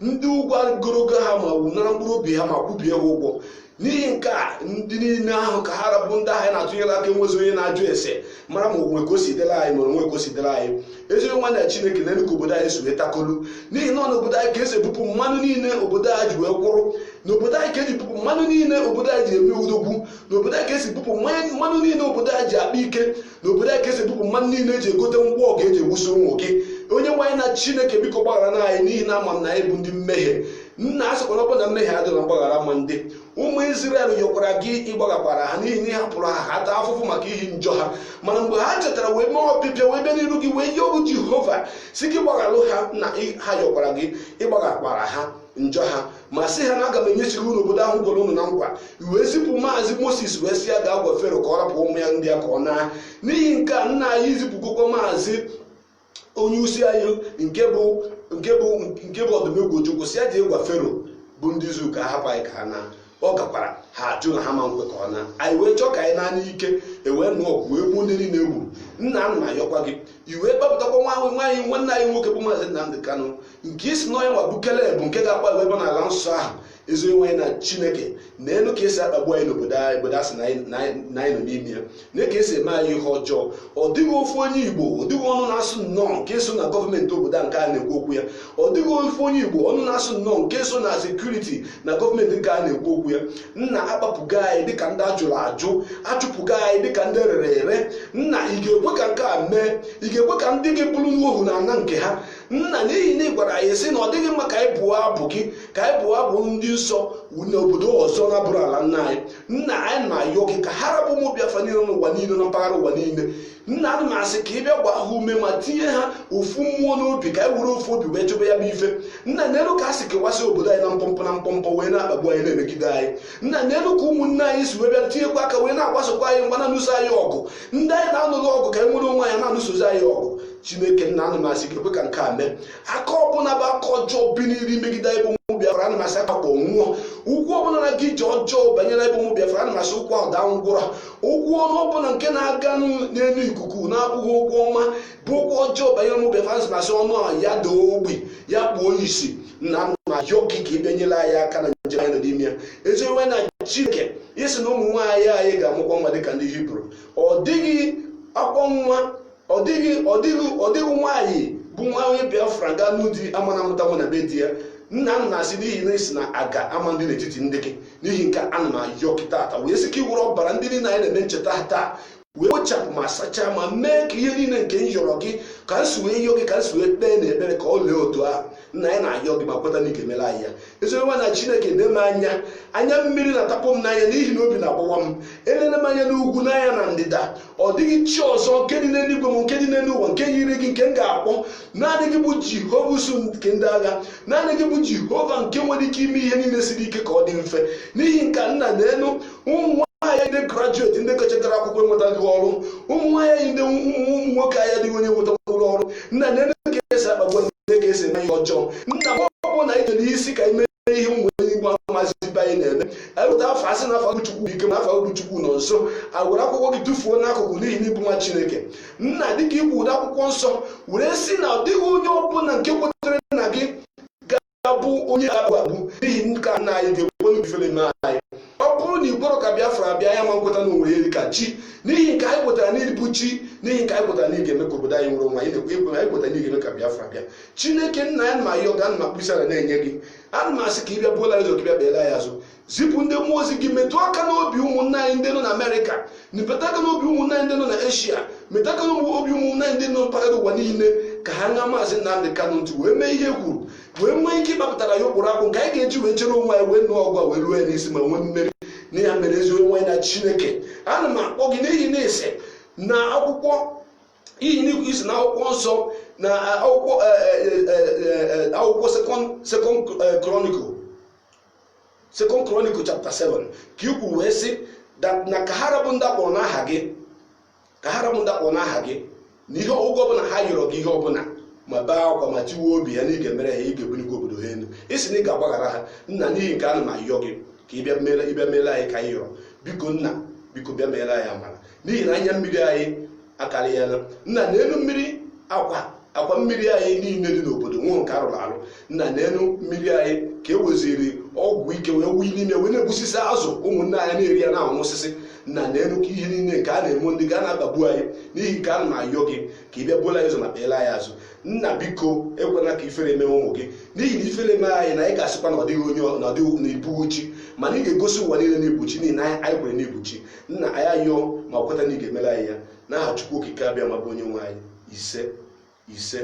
ndị ụgwọ agorogo ha ma wunara mkpụrụ obi ha ma kwubie ha ụgwọ. N'ihi nke a ndị niile ahụ ka ha rabụ ndị ahụ na-atụnyere aka enwezi onye na-ajụ ese mara ma onwe ka o si dịrị anyị ma onwe ka o si dịrị anyị. Ezigbo nwa na Chineke na-elu ka obodo anyị si wee takolu, n'ihi na n'obodo anyị ka esi ebupụ mmanụ niile obodo anyị ji wee kwụrụ. N'obodo anyị ka eji bupụ mmanụ niile obodo anyị ji eme udogwu. N'obodo anyị ka esi bupụ mmanụ niile obodo anyị ji akpa ike. N'obodo anyị ka esi bupụ mmanụ niile eji egote ngwa ọgụ eji egbuso ụmụ gị. Onye nwaanyị na Chineke biko gbaghara na anyị n'ihi na ama m na anyị bụ ndị mmehie. Nna asịkwa na ọ bụ na mmehie adịghị na mgbaghara ma ndị ụmụ Izrel yọkwara gị ịgbaghakwara ha n'ihi na ị hapụrụ ha taa afụfụ maka ihi njọ ha. Mana mgbe ha chetara wee mee ọpịpịa wee bịa n'iru gị wee yọọ Jehova si gị gbagharụ ha na ha yọkwara gị ịgbaghakwara ha njọ ha ma sị ha na aga m enyechiri unu obodo ahụ gwara unu na nkwa. Wee zipụ Maazị Moses wee sị ya gaa gwa Fero ka ọ rapụ ụmụ ya ndị ya ka ọ naa. N'ihi nke a nna anyị zipụgokwa Maazị onye usi anyị nke bụ ọdụm egwu Ojukwu si ya jee gwa Fero bụ ndị izu ka hapụ anyị ka ha na ọ gakwara ha ajụ na ha ma nkwe ka ọ na anyị wee chọọ ka anyị na n'ike ewee nụọ ọgụ wee gbuo ndị niile egwu. Nna m na-ayọkwa gị iwe kpapụtakwa nwaanyị nwanne anyị nwoke bụ Maazị Nnamdị Kanụ nke isi na onye nwa bụ Keleb nke ga-akpa ebe n'ala nsọ ahụ. Ezigbo nwaanyị na Chineke na elu ka esi akpagbu anyị n'obodo anyị obodo asị na anyị nọ n'ime ya na ka esi eme anyị ihe ọjọọ. Ọ dịghị ofu onye Igbo ọ dịghị ọnụ na-asụ nnọọ nke so na gọọmenti obodo a nke a na-ekwu okwu ya. Ọ dịghị ofu onye Igbo ọnụ na-asụ nnọọ nke so na sekuriti na gọọmenti nke a na-ekwu okwu ya. Nna akpapụga anyị dịka ndị ajụrụ ajụ, achụpụga anyị dịka ndị rere ere. Nna ị ga-ekwe ka nke a mee? Ị ga-ekwe ka ndị gị bụrụ n'ohu na ana nke ha? Nna n'ihi na ị gwara anyị sị na ọ dịghị mma ka anyị bụọ abụ gị, ka anyị bụọ abụ ndị nsọ n'obodo ọzọ na-abụrụ ala nna anyị. Nna anyị na-ayọ gị ka ha rapụ ụmụ Biafra niile n'ụwa niile na mpaghara ụwa niile. Nna ana m asị ka ị bịa gwa ha ume ma tinye ha ofu mmụọ n'obi ka anyị were ofu obi wee chọba ya bụ ife. Nna n'elu ka a sị kewasị obodo anyị na mpọmpọ wee na-akpagbu anyị na-emegide anyị. Nna n'elu ka ụmụnne anyị si wee bịa tinyekwa aka wee na-agbasokwa anyị mgba na-anụso anyị ọgụ. Ndị anyị na-anụrụ ọgụ ka anyị nwere onwe anyị na-anụsozi anyị ọgụ. Chineke nna ana m asị ka ekwe ka nke a mee. Aka ọbụla bụ aka ọjọọ bi n'iri megide anyị bụ ụmụ Biafra ana m asị aka kpọ nwụọ. Ụkwụ ọbụla na-aga ije ọjọọ banyere ebe ụmụ Biafra ana m asị ụkwụ ahụ daa ngwụrọ. Ụkwụ ọnụ ọbụla nke na-aga n'elu ikuku na-abụghị ụkwụ ọma bụ ụkwụ ọjọọ banyere ụmụ Biafra ana m asị ọnụ ahụ ya daa ogbi ya kpuo isi. Nna ana m ayọ gị ka ị bịanyere anyị aka na njem anyị nọ n'ime ya. Ezigbo na Chineke isi na ụmụ nwaanyị anyị ga-amụkwa nwa dịka ndị Hibru. Ọ dịghị akpọ nwa ọ dịghị nwaanyị bụ nwa onye Biafra gaa n'ụdị ama na amụta nwa na be di ya. Nna m na-asị n'ihi na isi na aga ama ndị n'etiti ndị gị. N'ihi nke ana m ayọ gị tata wee sị ka ị wụrụ ọbara ndị niile anyị na-eme ncheta taa wee kpochapụ ma sachaa ma mee ka ihe niile nke m yọrọ gị ka m si wee yọ gị ka m si wee kpee na ekpere ka ọ lee otu ahụ. Nna anyị na-ayọ gị ma kweta na ị ga-emere anyị ya. Ezigbo na Chineke na-eme anya mmiri na-atapụ m n'anya n'ihi na obi na-agbawa m. Elele m anya n'ugwu n'anya na ndịda. Ọ dịghị chi ọzọ nke dị n'eluigwe m nke dị n'elu ụwa nke yiri gị nke m ga-akpọ. Naanị gị bụ Jehova usu nke ndị agha. Naanị gị bụ Jehova nke nwere ike ime ihe niile siri ike ka ọ dị mfe. N'ihi nke nna na-enu ụmụ nwaanyị ndị grajueti ndị kachagara akwụkwọ enwetaghị ọrụ, ụmụ nwaanyị ndị ụmụ nwoke anyị adịghị onye nwetaworo ọrụ. Nna na-enu ka esi akpagbu ndị ka esi eme ihe ọjọọ. Nna m ọ bụ na ije n'isi ka ime ihe ụmụ Igbo Maazị be anyị na-eme. Anyị weta afọ asị na afọ Chukwu ike ma afọ Chukwu nọ nso were akwụkwọ gị tụfuo n'akụkụ n'ihi na ịbụ nwa Chineke. Nna dịka ikwu ụda akwụkwọ nsọ were sị na ọ dịghị onye ọbụla nke kwetere na gị ga-abụ onye abụ n'ihi nke nna anyị ga-ekwe n'ifere ime anyị. Ọ bụrụ na Igbo ka Biafra bịa ya ma nkweta na onwe ya dị ka chi n'ihi nke anyị kwetara na ịbụ chi n'ihi nke anyị kwetara na ị ga-eme ka obodo anyị nwere onwe anyị na-ekwe anyị kwetara na ị ga-eme ka Biafra bịa. Chineke nna ya na ma yọ ga na mkpịsị ala na-enye gị. Ana m asị ka ị bịa bụla ụzọ ka ị bịa beela ya azụ. Zipụ ndị mmụọ ozi gị metụ aka n'obi ụmụnne anyị ndị nọ na Amerịka, metụ aka n'obi ụmụnne anyị ndị nọ na Eshia, metụ aka n'obi ụmụnne anyị ndị nọ mpaghara ụwa niile ka ha ṅaa Maazị Nnamdị Kanụ ntị wee mee ihe kwuru wee nwee ike ịkpapụtara ya ụkpụrụ akpụ nke anyị ga-eji wee chere onwe anyị wee nụọ ọgụ a wee ruo ya n'isi ma nwee mmeri. N'ihi ya mere ezi onwe anyị na Chineke ana m akpọ gị n'ihi na ise na akwụkwọ Iyi ni isi na akwụkwọ nsọ na akwụkwọ second chronicle chapter 7 ka i kwuru wee sị na ka ha rabụ ndị akpọrọ n'aha gị na ihe ọgwụgwọ ọbụla ha yọrọ gị ihe ọbụla ma bee akwa ma tiwe obi ya na ị ga-emere ha, ị ga-ebulikwa obodo ha elu. Isi na ị ga-agbaghara ha. Nna, n'ihi nke ana m ayọ gị ka ịbịa meela anyị ka anyị yọrọ. Biko nna, biko bịa meela anyị amara, n'ihi na anya mmiri anyị akarịala. Nna, n'elu mmiri akwa mmiri anyị niile dị n'obodo nwụrụ nke arụrụ arụ. Nna, n'elu mmiri anyị ka e weziri ọgwụ ike wee wuyi n'ime wee na-egbusisi azụ ụmụnne anyị na-eri ya na-anwụ osisi. Nna, n'elu ka ihe niile nke a na-eme ndị ga na-akpagbu anyị, n'ihi ka ana m ayọ gị ka ị bịa buola anyị ụzọ ma kpeela anyị azụ. Nna, biko ekwela ka ifere eme ụmụ gị, n'ihi na ifere eme anyị na anyị ga-asịkwa na ọ dịghị onye na ọdịghị na-ebughị chi, mana ị ga-egosi ụwa niile na-ebu chi, n'ihi na anyị kwere na-ebu chi. Nna, anyị ayọ ma kweta na ị ga-emere anyị ya n'aha Chukwu okike abịa ma bụ onye nwe anyị. Ise ise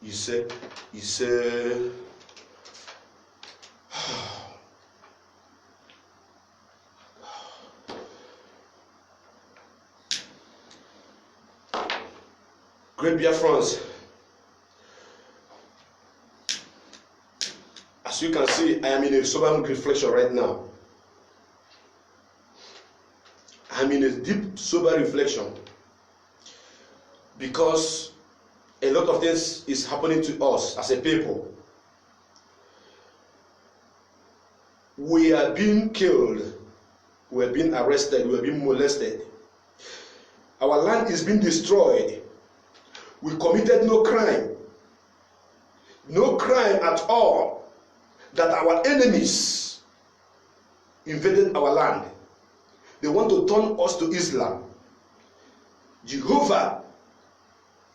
ise ise. Great Biafrans, as you can see, I am in a sober reflection right now. I am in a deep sober reflection because a lot of things is happening to us as a people. We are being killed, we are being arrested, we are being molested. Our land is being destroyed. We committed no crime at all, that our enemies invaded our land. They want to turn us to Islam. Jehovah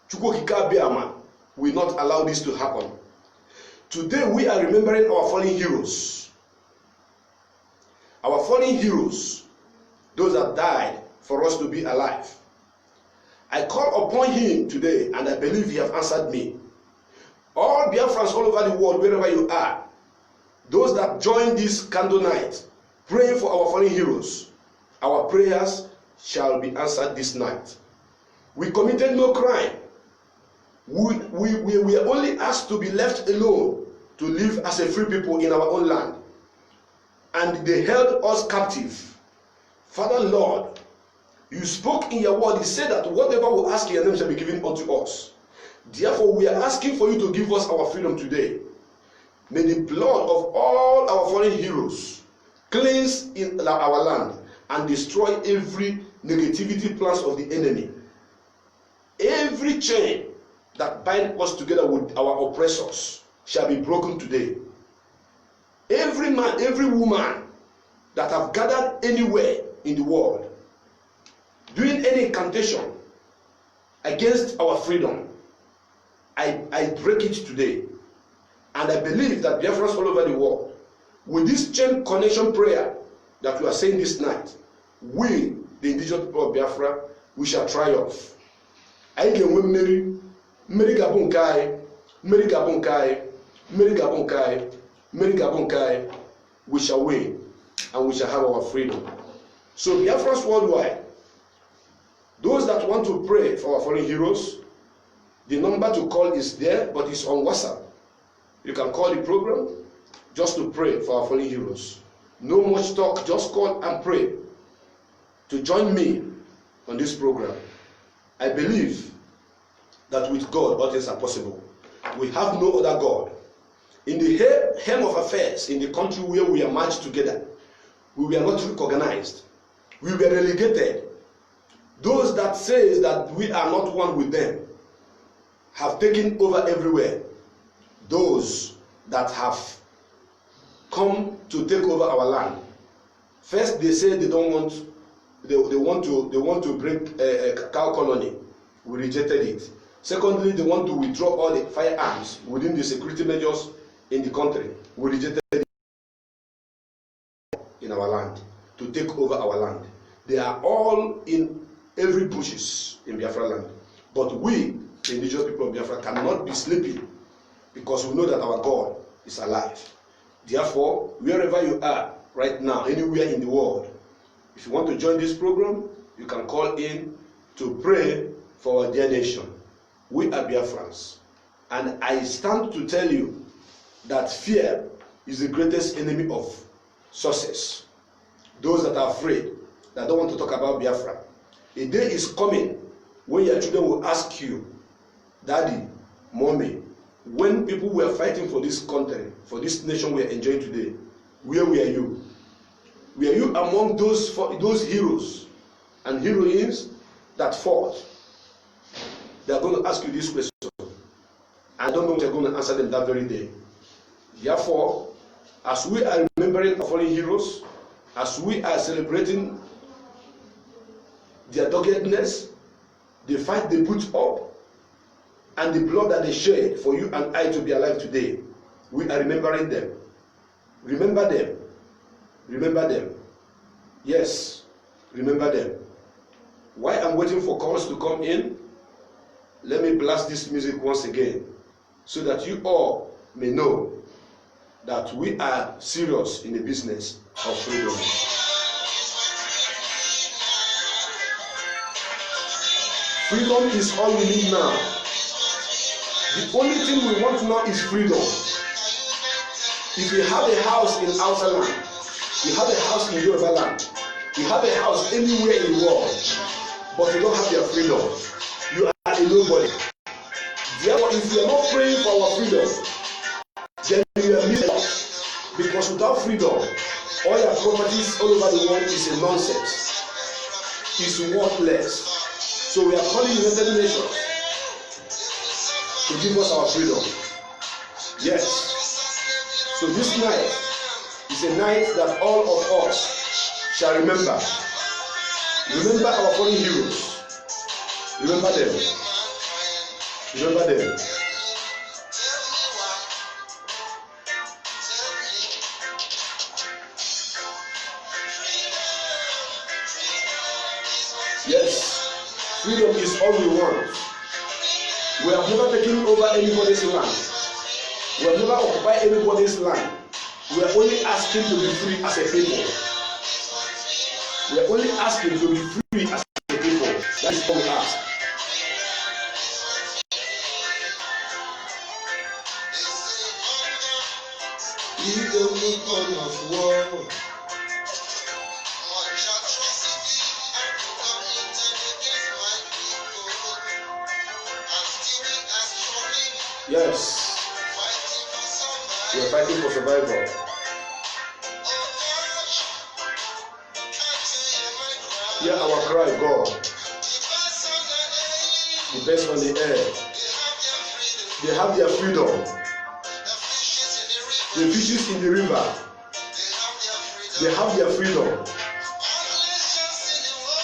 Chukwokikabiama will not allow this to happen. Today we are remembering our fallen heroes. Our fallen heroes, those that died for us to be alive. I call upon him today, and I believe he has answered me. All Biafrans all over the world, wherever you are, those that join this candle night, praying for our fallen heroes, our prayers shall be answered this night. We committed no crime. We are only asked to be left alone to live as a free people in our own land. And they held us captive. Father Lord, you spoke in your word, you said that whatever we ask in your name shall be given unto us. Therefore, we are asking for you to give us our freedom today. May the blood of all our fallen heroes cleanse in our land and destroy every negativity plans of the enemy. Every chain that binds us together with our oppressors shall be broken today. Every man, every woman that have gathered anywhere in the world doing any incantation against our freedom, I break it today. And I believe that Biafrans all over the world, with this chain connection prayer that we are saying this night, we, the indigenous people of Biafra, we shall triumph. I get one Mary Gabunkai, Mary Gabunkai, Mary Gabunkai, Mary Gabunkai, we shall win and we shall have our freedom. So Biafrans worldwide, those that want to pray for our fallen heroes, the number to call is there, but it's on WhatsApp. You can call the program just to pray for our fallen heroes. No much talk, just call and pray to join me on this program. I believe that with God all things are possible. We have no other God. In the helm of affairs in the country where we are marched together, we were not recognized. We were relegated. Those that says that we are not one with them have taken over everywhere. Those that have come to take over our land. First, they say they don't want. They want to break a cow colony. We rejected it. Secondly, they want to withdraw all the firearms within the security measures in the country. We rejected it in our land to take over our land. They are all in every bushes in Biafra land. But we, the indigenous people of Biafra, cannot be sleeping because we know that our God is alive. Therefore, wherever you are right now, anywhere in the world, if you want to join this program, you can call in to pray for our dear nation. We are Biafrans. And I stand to tell you that fear is the greatest enemy of success. Those that are afraid, that don't want to talk about Biafra. A day is coming when your children will ask you, Daddy, Mommy, when people were fighting for this country, for this nation we are enjoying today, where were you? Were you among those heroes and heroines that fought? They are going to ask you this question. I don't know if you're going to answer them that very day. Therefore, as we are remembering our fallen heroes, as we are celebrating their doggedness, the fight they put up, and the blood that they shed for you and I to be alive today, we are remembering them. Remember them. Remember them. Yes, remember them. While I'm waiting for calls to come in, let me blast this music once again so that you all may know that we are serious in the business of freedom. Freedom is all we need now. The only thing we want now is freedom. If you have a house in Hausa land, you have a house in Yoruba land, you have a house anywhere in the world, but you don't have your freedom, you are a nobody. Therefore, if you are not praying for our freedom, then you are missing out. Because without freedom, all your properties all over the world is a nonsense. It's worthless. So we are calling the United Nations to give us our freedom. Yes. So this night is a night that all of us shall remember. Remember our fallen heroes. Remember them. Remember them. Yes, freedom is all we want. We have never taken over anybody's land. We have never occupied anybody's land. We are only asking to be free as a people. We are only asking to be free as a people. That is what we ask. Yes, we are fighting for survival. Hear our cry, God. The best on the air. They have their freedom. The fishes in the river, they have their freedom.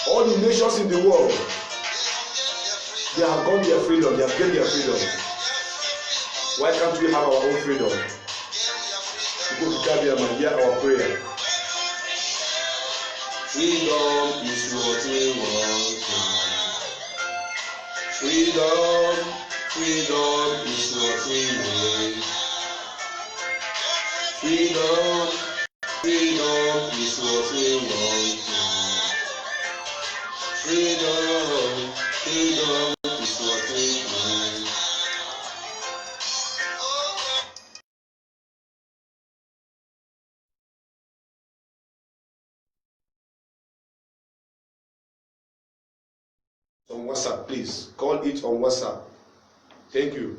All the nations in the world, they have got their freedom. They have gained their freedom. Why can't we have our own freedom? People to carry and hear our prayer. Freedom is what we want. Freedom, freedom is what we need. Freedom, freedom is what we want. Freedom, freedom is what we need. On WhatsApp, please call it on WhatsApp. Thank you.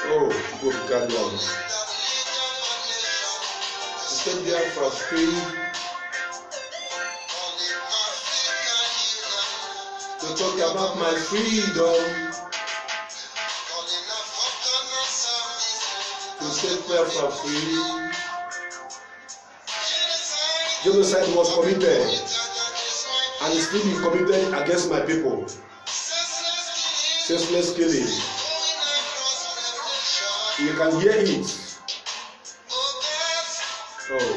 Oh, go to Ghana. Set Biafra free. To talk about my freedom. To set Biafra free. Genocide was committed and is still being committed against my people. Senseless killing. You can hear it. Oh.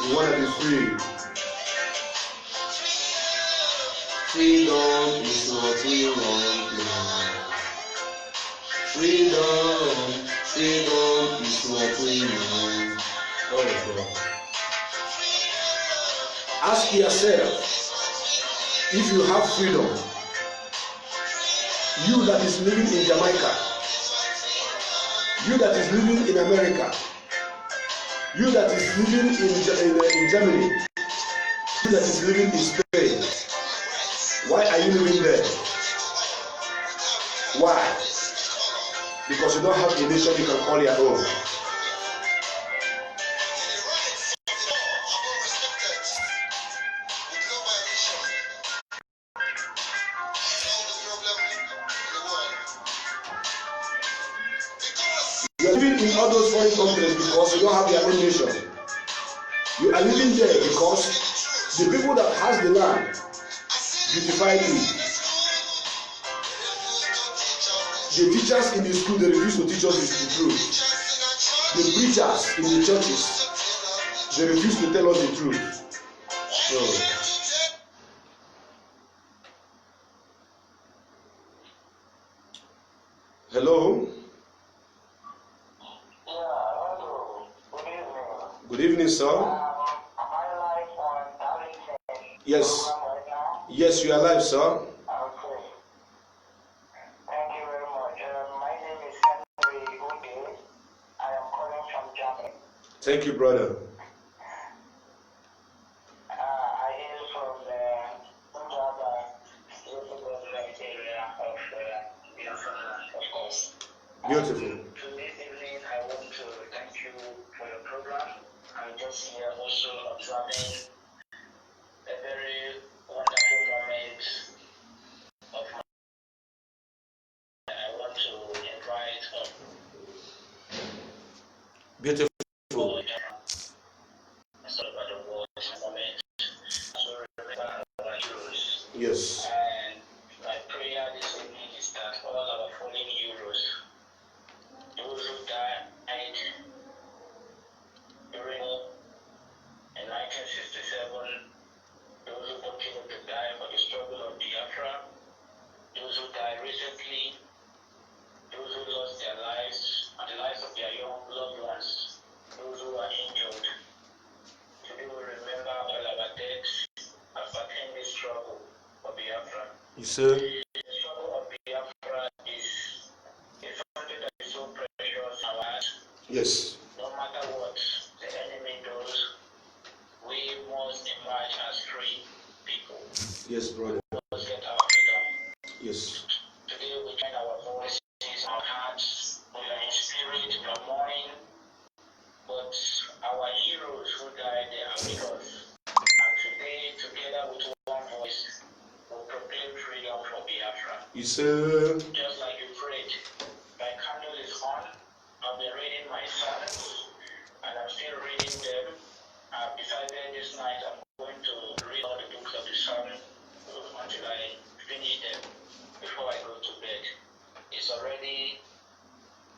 We want to be free. Freedom is what we want now. Freedom, freedom is what we want. Oh God. Ask yourself, if you have freedom, you that is living in Jamaica, you that is living in America, you that is living in Germany, you that is living in Spain, why are you living there? Why? Because you don't have a nation you can call your own. You are living in all those foreign countries because you don't have your own nation. You are living there because the people that has the land beautify it. The teachers in the school, they refuse to teach us the truth. The preachers in the churches, they refuse to tell us the truth. So, hello? Yeah, hello. Good evening. Good evening, sir. Am I live on Darlington Yes. program right now? Yes, you are live, sir. Okay. Thank you very much. My name is Henry Ude. I am calling from Germany. Thank you, brother. I hail from the Punjab area of Biafra, of course. Beautiful. This evening, I want to thank you for your program. I'm just here also observing a very wonderful moment of my life. I want to invite Beautiful. about the world moment. So remember our heroes. Yes. And my prayer this evening is that all our fallen heroes, those who died during in 1967, those who continued to die for the struggle of Biafra, those who died recently, those who lost their lives and the lives of their young loved ones, those who are injured. Today we remember all our deaths as part in this struggle for Biafra. You sir. The struggle of Biafra is something that is so precious in our hearts. Yes. No matter what the enemy does, we must emerge as free people. Yes, brother. We must get our freedom. Yes. Today we join our voices, our hearts, we are in spirit, we are mourning, but our heroes who died, they are with us. And today, together with one voice, we'll proclaim freedom for Biafra. You sir. Just like you prayed, my candle is on. I've been reading my psalms, and I'm still reading them. I've decided this night I'm going to read all the books of the psalm until I finish them before I go to bed. It's already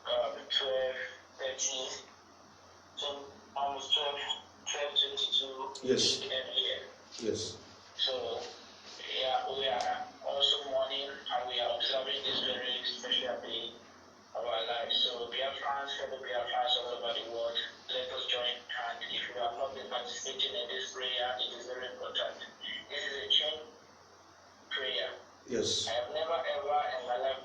12:30, so almost 12:22 Yes. p.m. here. Yes. So, yeah, we are also mourning and we are observing this very special day of our lives. So, Biafrans, fellow Biafrans all over the world, let us join hands. If you have not been participating in this prayer, it is very important. This is a chain prayer. Yes. I have never ever in my life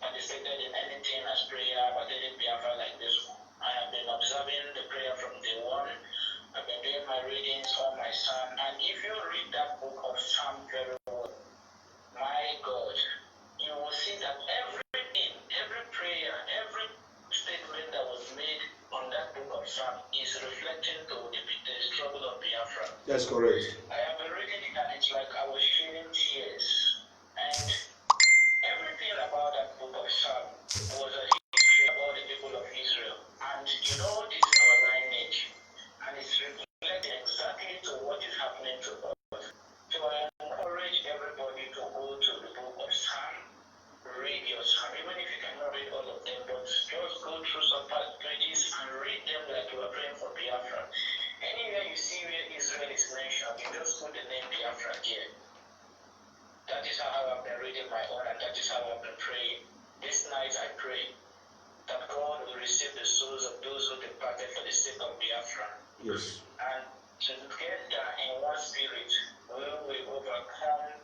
participated in anything as prayer pertaining Biafra like this one. I have been observing the prayer from day one. I've been doing my readings on my psalm, and if you read that book of Psalm very well, my God, you will see that everything, every prayer, every statement that was made on that book of Psalm is reflecting to the struggle of Biafra. That's correct. I have been reading it and it's like I was shedding tears. And everything about that book of Psalm was a history about the people of Israel. And you know, this is our lineage. And it's reflecting exactly to what is happening to us. So I encourage everybody to go to the book of Psalm, read your Psalm, even if you cannot read all of them, but just go through some pages and read them like you are praying for Biafra. Anywhere you see where Israel is mentioned, you just put the name Biafra here. Yes. And together in one spirit, we will overcome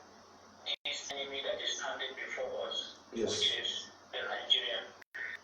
this enemy that is standing before us, Yes. which is the Nigerian.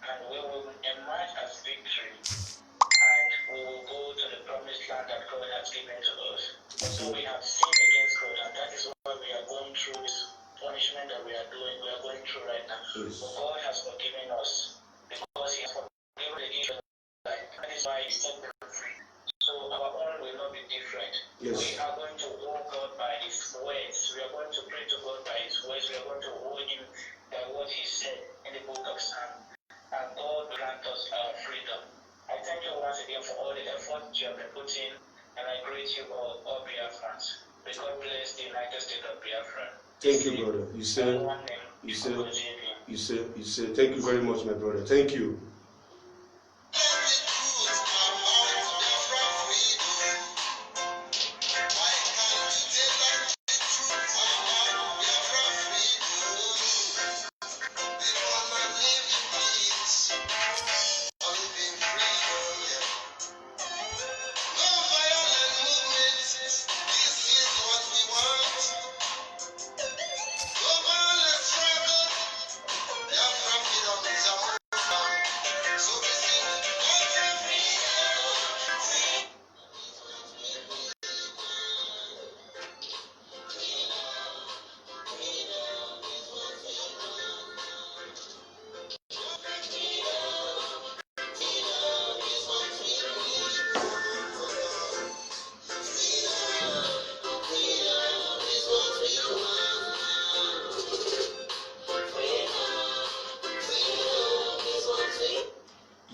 And we will emerge as victory. And we will go to the promised land that God has given to us. So we have sinned against God, and that is why we are going through this punishment that we are going through right now. Yes. But God has forgiven us because He has forgiven the Israelites. That is why He set them free. So our own will not be different. Yes. We are going to hold God by His words. We are going to pray to God by His words. We are going to hold Him by what He said in the book of Psalms. And God will grant us our freedom. I thank you once again for all the effort you have been putting, and I greet you all Biafrans. May God bless the United States of Biafra. Thank you, brother. You say, thank you very much, my brother. Thank you.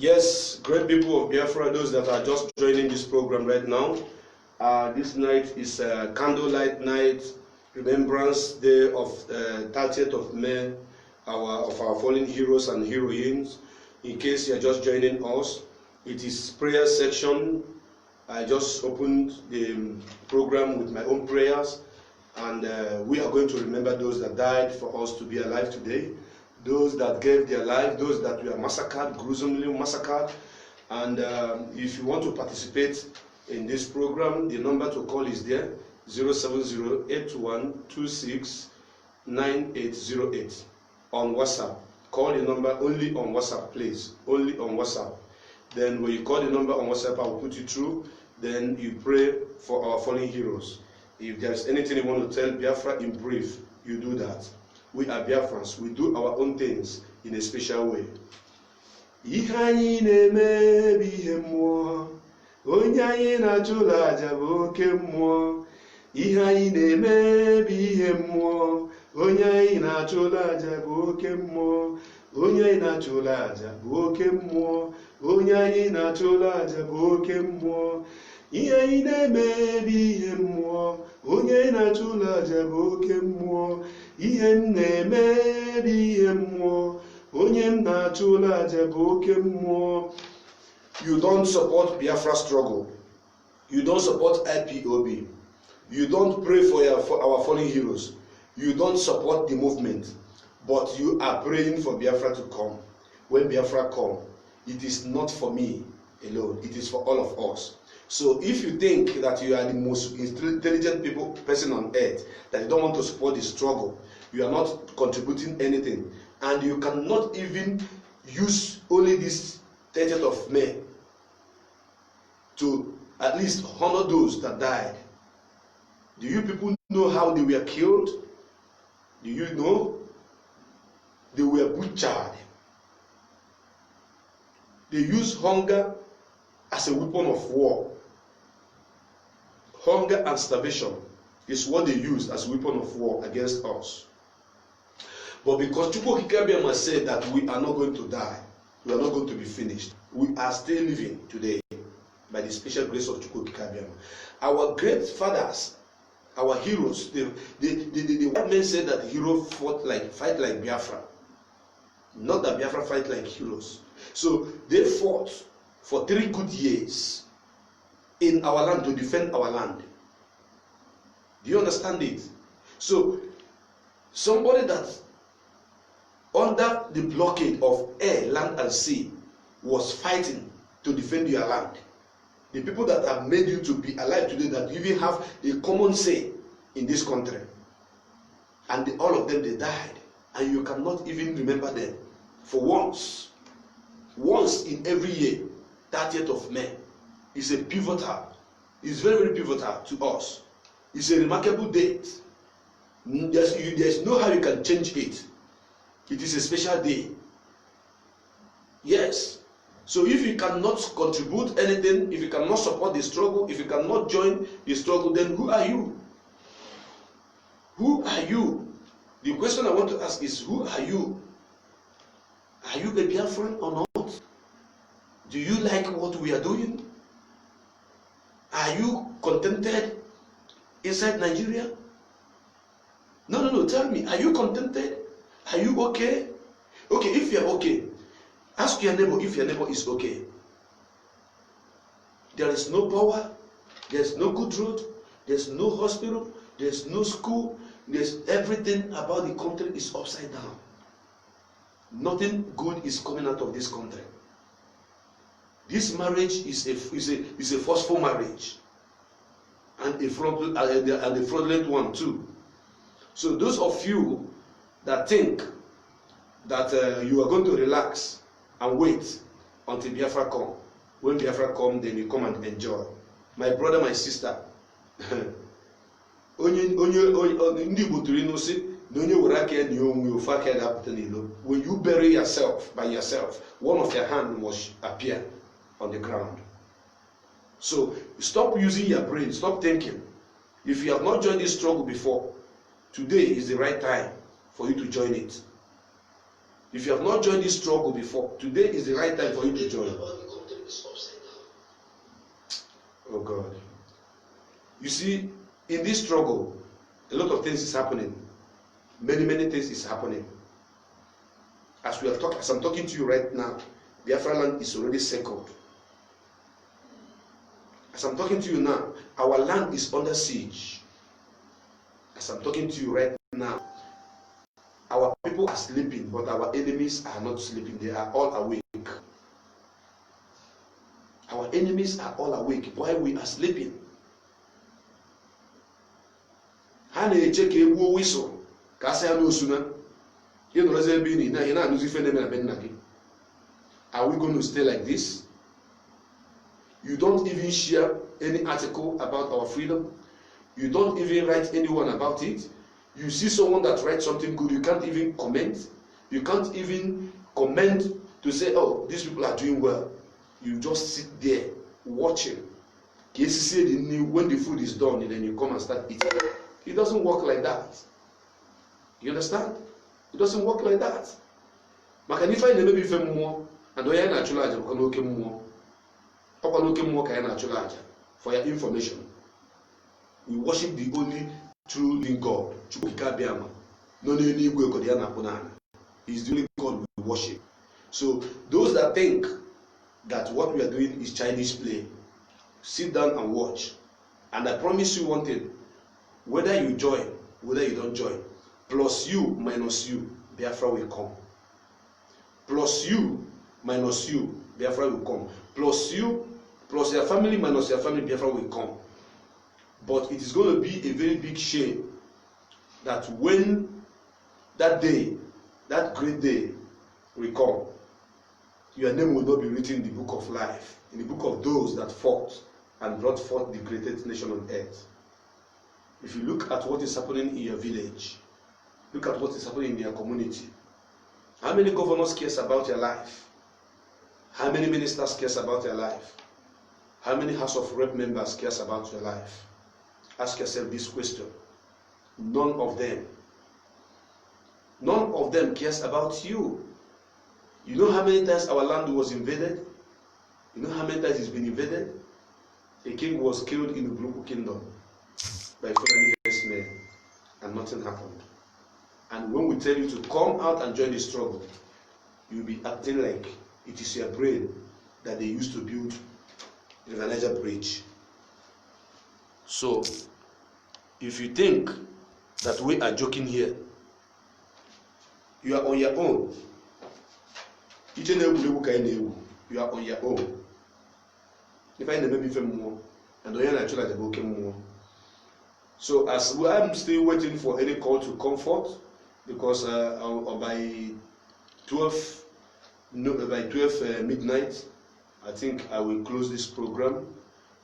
Yes, great people of Biafra, those that are just joining this program right now. This night is a candlelight night, remembrance day of 30th of May, of our fallen heroes and heroines. In case you are just joining us, it is prayer section. I just opened the program with my own prayers, and we are going to remember those that died for us to be alive today. Those that gave their life, those that were massacred, gruesomely massacred. And if you want to participate in this program, the number to call is there, 070-8126-9808 on WhatsApp. Call the number only on WhatsApp, please, only on WhatsApp. Then when you call the number on WhatsApp, I will put you through. Then you pray for our fallen heroes. If there's anything you want to tell Biafra in brief, you do that. We are Biafrans. We do our own things in a special way. Ihe anyị na-eme bụ ihe mmụọ, onye anyị na-achụla aja bụ oke mmụọ. Ihe anyị na-eme bụ ihe mmụọ, onye anyị na-achụla aja bụ oke mmụọ. Onye anyị na-achụla aja bụ oke mmụọ, onye anyị na-achụla aja bụ oke mmụọ. Ihe anyị na-eme bụ ihe mmụọ, onye anyị na-achụla aja bụ oke mmụọ. Ihe m na-eme bụ ihe mmụọ, onye m na-achụla aja bụ oke mmụọ. You don't support Biafra struggle. You don't support IPOB. You don't pray for our fallen heroes. You don't support the movement. But you are praying for Biafra to come. When Biafra come, it is not for me alone. It is for all of us. So if you think that you are the most intelligent person on earth, that you don't want to support the struggle, you are not contributing anything, and you cannot even use only this 30th of May to at least honor those that died. Do you people know how they were killed? Do you know? They were butchered. They used hunger as a weapon of war. Hunger and starvation is what they used as a weapon of war against us. But because Chukwu Kikabiama said that we are not going to die, we are not going to be finished, we are still living today by the special grace of Chukwu Kikabiama. Our great fathers, our heroes, the white men said that the hero fight like Biafra. Not that Biafra fight like heroes. So they fought for 3 good years in our land to defend our land. Do you understand it? So somebody that under the blockade of air, land and sea was fighting to defend your land. The people that have made you to be alive today, that you even have a common say in this country. And all of them, they died. And you cannot even remember them. For once in every year, 30th of May is a pivotal. It's very, very pivotal to us. It's a remarkable date. There's no how you can change it. It is a special day. Yes. So if you cannot contribute anything, if you cannot support the struggle, if you cannot join the struggle, then who are you? Who are you? The question I want to ask is, who are you? Are you a Biafran or not? Do you like what we are doing? Are you contented inside Nigeria? No, tell me, are you contented? Are you okay? Okay, if you're okay, ask your neighbor if your neighbor is okay. There is no power, there's no good road, there's no hospital, there's no school, there's everything about the country is upside down. Nothing good is coming out of this country. This marriage is a forceful marriage, and a fraudulent one too. So those of you that think that you are going to relax and wait until Biafra come, when Biafra come, then you come and enjoy. My brother, my sister, when you bury yourself by yourself, one of your hands must appear on the ground. So stop using your brain, stop thinking. If you have not joined this struggle before, today is the right time for you to join it. If you have not joined this struggle before, today is the right time for you to join. Oh God. You see, in this struggle, a lot of things is happening. Many things is happening. As I'm talking to you right now, Biafra land is already settled. As I'm talking to you now, our land is under siege. As I'm talking to you right now, our people are sleeping, but our enemies are not sleeping. They are all awake. Our enemies are all awake while we are sleeping. Are we going to stay like this? You don't even share any article about our freedom. You don't even write anyone about it. You see someone that writes something good, you can't even comment. You can't even comment to say, oh, these people are doing well. You just sit there watching. When the food is done, and then you come and start eating. It doesn't work like that. You understand? It doesn't work like that. For your information, we worship the only true living God. He's the only God we worship. So those that think that what we are doing is Chinese play, sit down and watch. And I promise you one thing, whether you join, whether you don't join, plus you minus you, Biafra will come. Plus you minus you, Biafra will come. Plus you, plus your family minus your family, Biafra will come. But it is going to be a very big shame that when that day, that great day will come, your name will not be written in the book of life, in the book of those that fought and brought forth the greatest nation on earth. If you look at what is happening in your village, look at what is happening in your community. How many governors cares about your life? How many ministers cares about your life? How many House of Rep members cares about your life? Ask yourself this question. None of them. None of them cares about you. You know how many times our land was invaded? You know how many times it's been invaded? A king was killed in the Blue Kingdom by Fulani men, and nothing happened. And when we tell you to come out and join the struggle, you'll be acting like it is your brain that they used to build the Niger Bridge. So, if you think that we are joking here, you are on your own. You are on your own. If I never be more, and the actually the book more. So as I'm still waiting for any call to comfort, because by 12 midnight, I think I will close this program.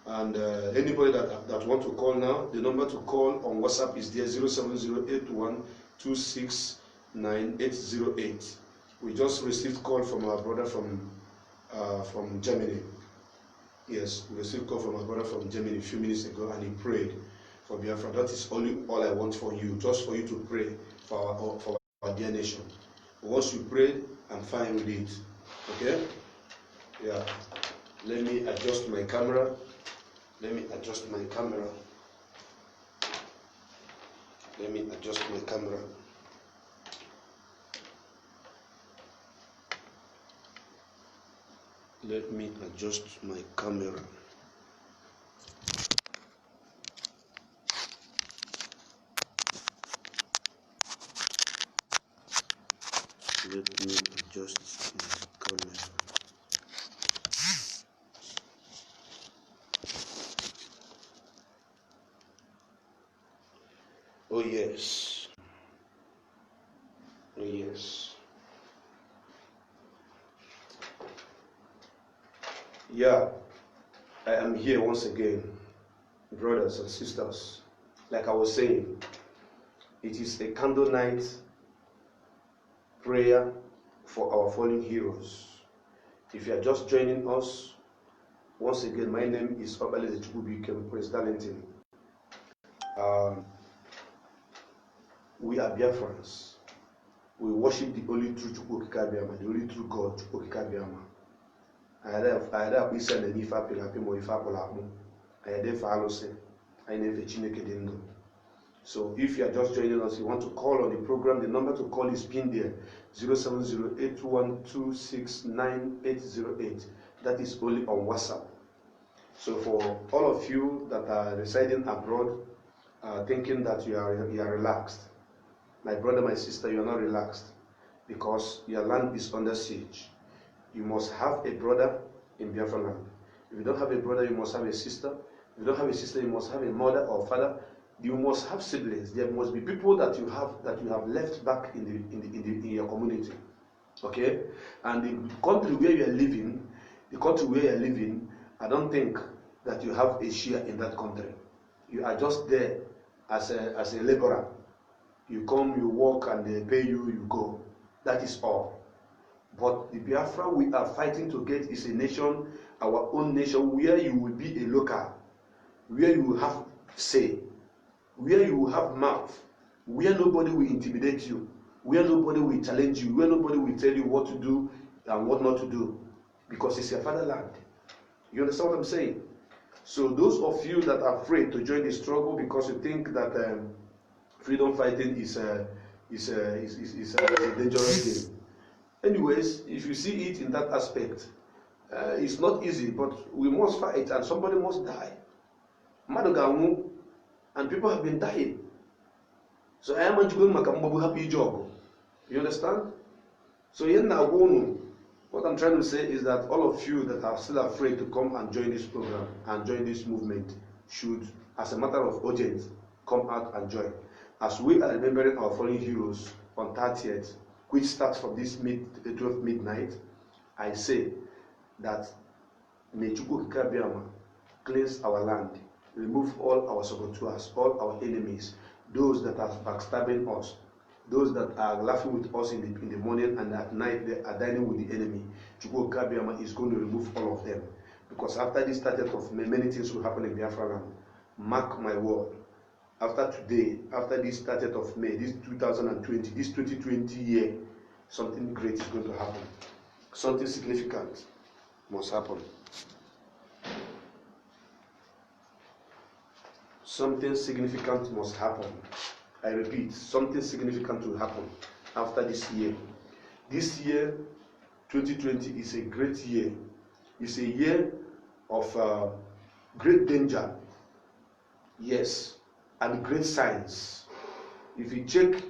And anybody that want to call now, the number to call on WhatsApp is there 07081269808. We just received call from our brother from Germany. Yes, we received call from our brother from Germany a few minutes ago, and he prayed for Biafra. That is all I want for you, just for you to pray for our dear nation. Once you pray, I'm fine with it. Okay? Yeah. Let me adjust my camera. Let me adjust my camera. Let me adjust my camera. Let me adjust my camera. Let me adjust my camera. Oh yes. Oh yes. Yeah, I am here once again, brothers and sisters. Like I was saying, it is a candle night prayer for our fallen heroes. If you are just joining us, once again, my name is Obale Chukwubikem, Prince Darlington. We are Biafrans. We worship the only true Chukwukikabiama, the only true God, Chukwukikabiama. I had a piece of the Nifa Pilapimo, Ifa Polamu. I had a fallowship. I never Chineke Dindo. So if you are just joining us, you want to call on the program, the number to call is pinned there 07081269808. That is only on WhatsApp. So for all of you that are residing abroad, thinking that you are relaxed, my brother, my sister, you are not relaxed because your land is under siege. You must have a brother in Biafra land. If you don't have a brother, you must have a sister. If you don't have a sister, you must have a mother or father. You must have siblings. There must be people that you have left back in your community. Okay? And the country where you are living, I don't think that you have a share in that country. You are just there as a laborer. You come, you work, and they pay you, you go. That is all. But the Biafra we are fighting to get is a nation, our own nation, where you will be a local, where you will have say, where you will have mouth, where nobody will intimidate you, where nobody will challenge you, where nobody will tell you what to do and what not to do, because it's your fatherland. You understand what I'm saying? So those of you that are afraid to join the struggle because you think that freedom fighting is a dangerous game. Anyways, if you see it in that aspect, it's not easy, but we must fight and somebody must die. Madogamu, and people have been dying. So I am going to happy job. You understand? So what I'm trying to say is that all of you that are still afraid to come and join this program and join this movement should, as a matter of urgency, come out and join. As we are remembering our fallen heroes on 30th, which starts from this 12 midnight, I say that may Chukwukikabiama cleanse our land, remove all our saboteurs, all our enemies, those that are backstabbing us, those that are laughing with us in the morning and at night they are dining with the enemy. Chukwukikabiama is going to remove all of them. Because after this 30th of May, many things will happen in Biafra land. Mark my word. After today, after this 30th of May, this 2020, this 2020 year, something great is going to happen. Something significant must happen. Something significant must happen. I repeat, something significant will happen after this year. This year, 2020, is a great year. It's a year of great danger. Yes. And great signs. If you check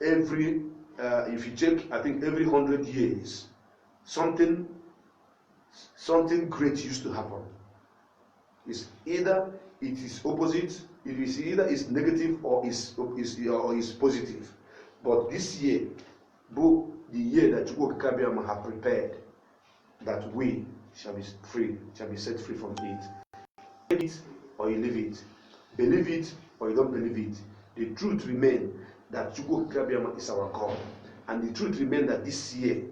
I think every 100 years, something something great used to happen. It's either it is opposite, it is either is negative or is positive. But this year, both the year that Chukwuka have prepared, that we shall be free, shall be set free from it. Believe it or you leave it. Believe it or you don't believe it. The truth remains that Chukwuka is our God. And the truth remains that this year,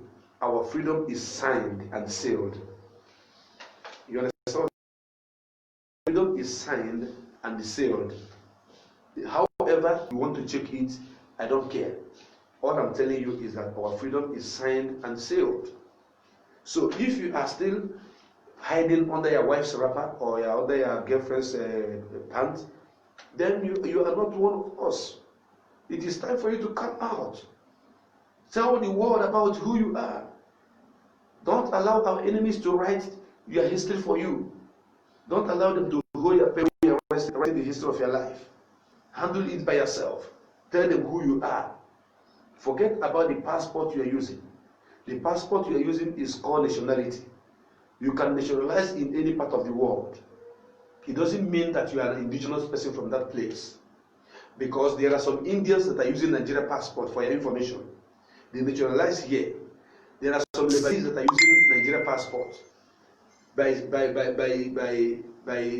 our freedom is signed and sealed. You understand? Freedom is signed and sealed. However you want to check it, I don't care. All I'm telling you is that our freedom is signed and sealed. So if you are still hiding under your wife's wrapper or under your girlfriend's pants, then you are not one of us. It is time for you to come out. Tell the world about who you are. Don't allow our enemies to write your history for you. Don't allow them to hold your pen and write the history of your life. Handle it by yourself. Tell them who you are. Forget about the passport you are using. The passport you are using is called nationality. You can nationalize in any part of the world. It doesn't mean that you are an indigenous person from that place. Because there are some Indians that are using Nigeria passport for your information. They nationalize here. There are some Lebanese that are using Nigeria passport. By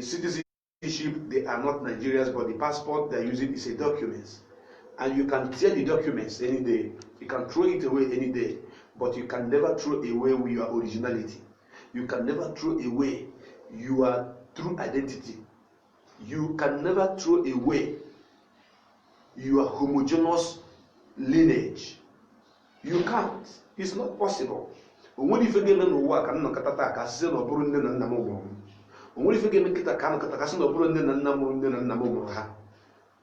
citizenship, they are not Nigerians, but the passport they are using is a document. And you can tear the documents any day. You can throw it away any day. But you can never throw away your originality. You can never throw away your true identity. You can never throw away your homogeneous lineage. You can't. It's not possible. When you forget no work, I'm not katata, say no burun and namo. When you forget me kita no burun and namo.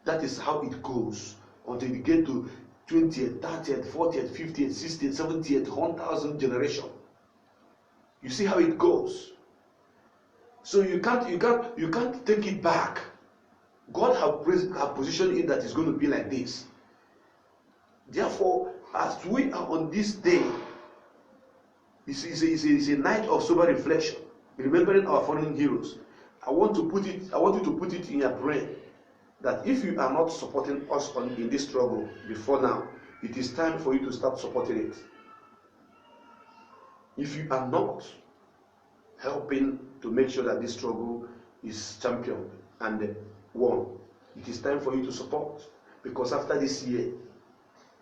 That is how it goes until you get to 20th, 30th, 40th, 50th, 60th, 70th, 1,000 generation. You see how it goes. So you can't take it back. God have positioned it that it's going to be like this. Therefore, as we are on this day, it's a night of sober reflection, remembering our fallen heroes. I want you to put it in your brain that if you are not supporting us in this struggle before now, it is time for you to start supporting it. If you are not helping to make sure that this struggle is championed and won, it is time for you to support. Because after this year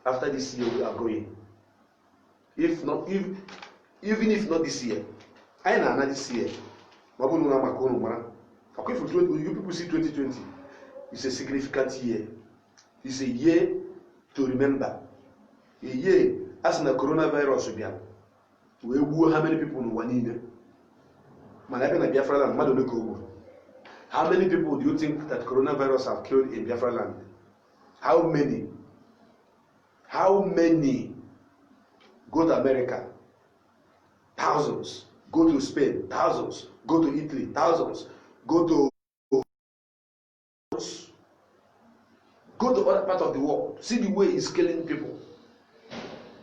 we are going. Even if not this year, I know this year. You people see 2020. It's a significant year. It's a year to remember. A year as the coronavirus began. We will how many people in one Biafra land. How many people do you think that coronavirus have killed in Biafra land? How many? How many? Go to America. Thousands. Go to Spain. Thousands. Go to Italy. Thousands. Go to other part of the world. See the way it's killing people.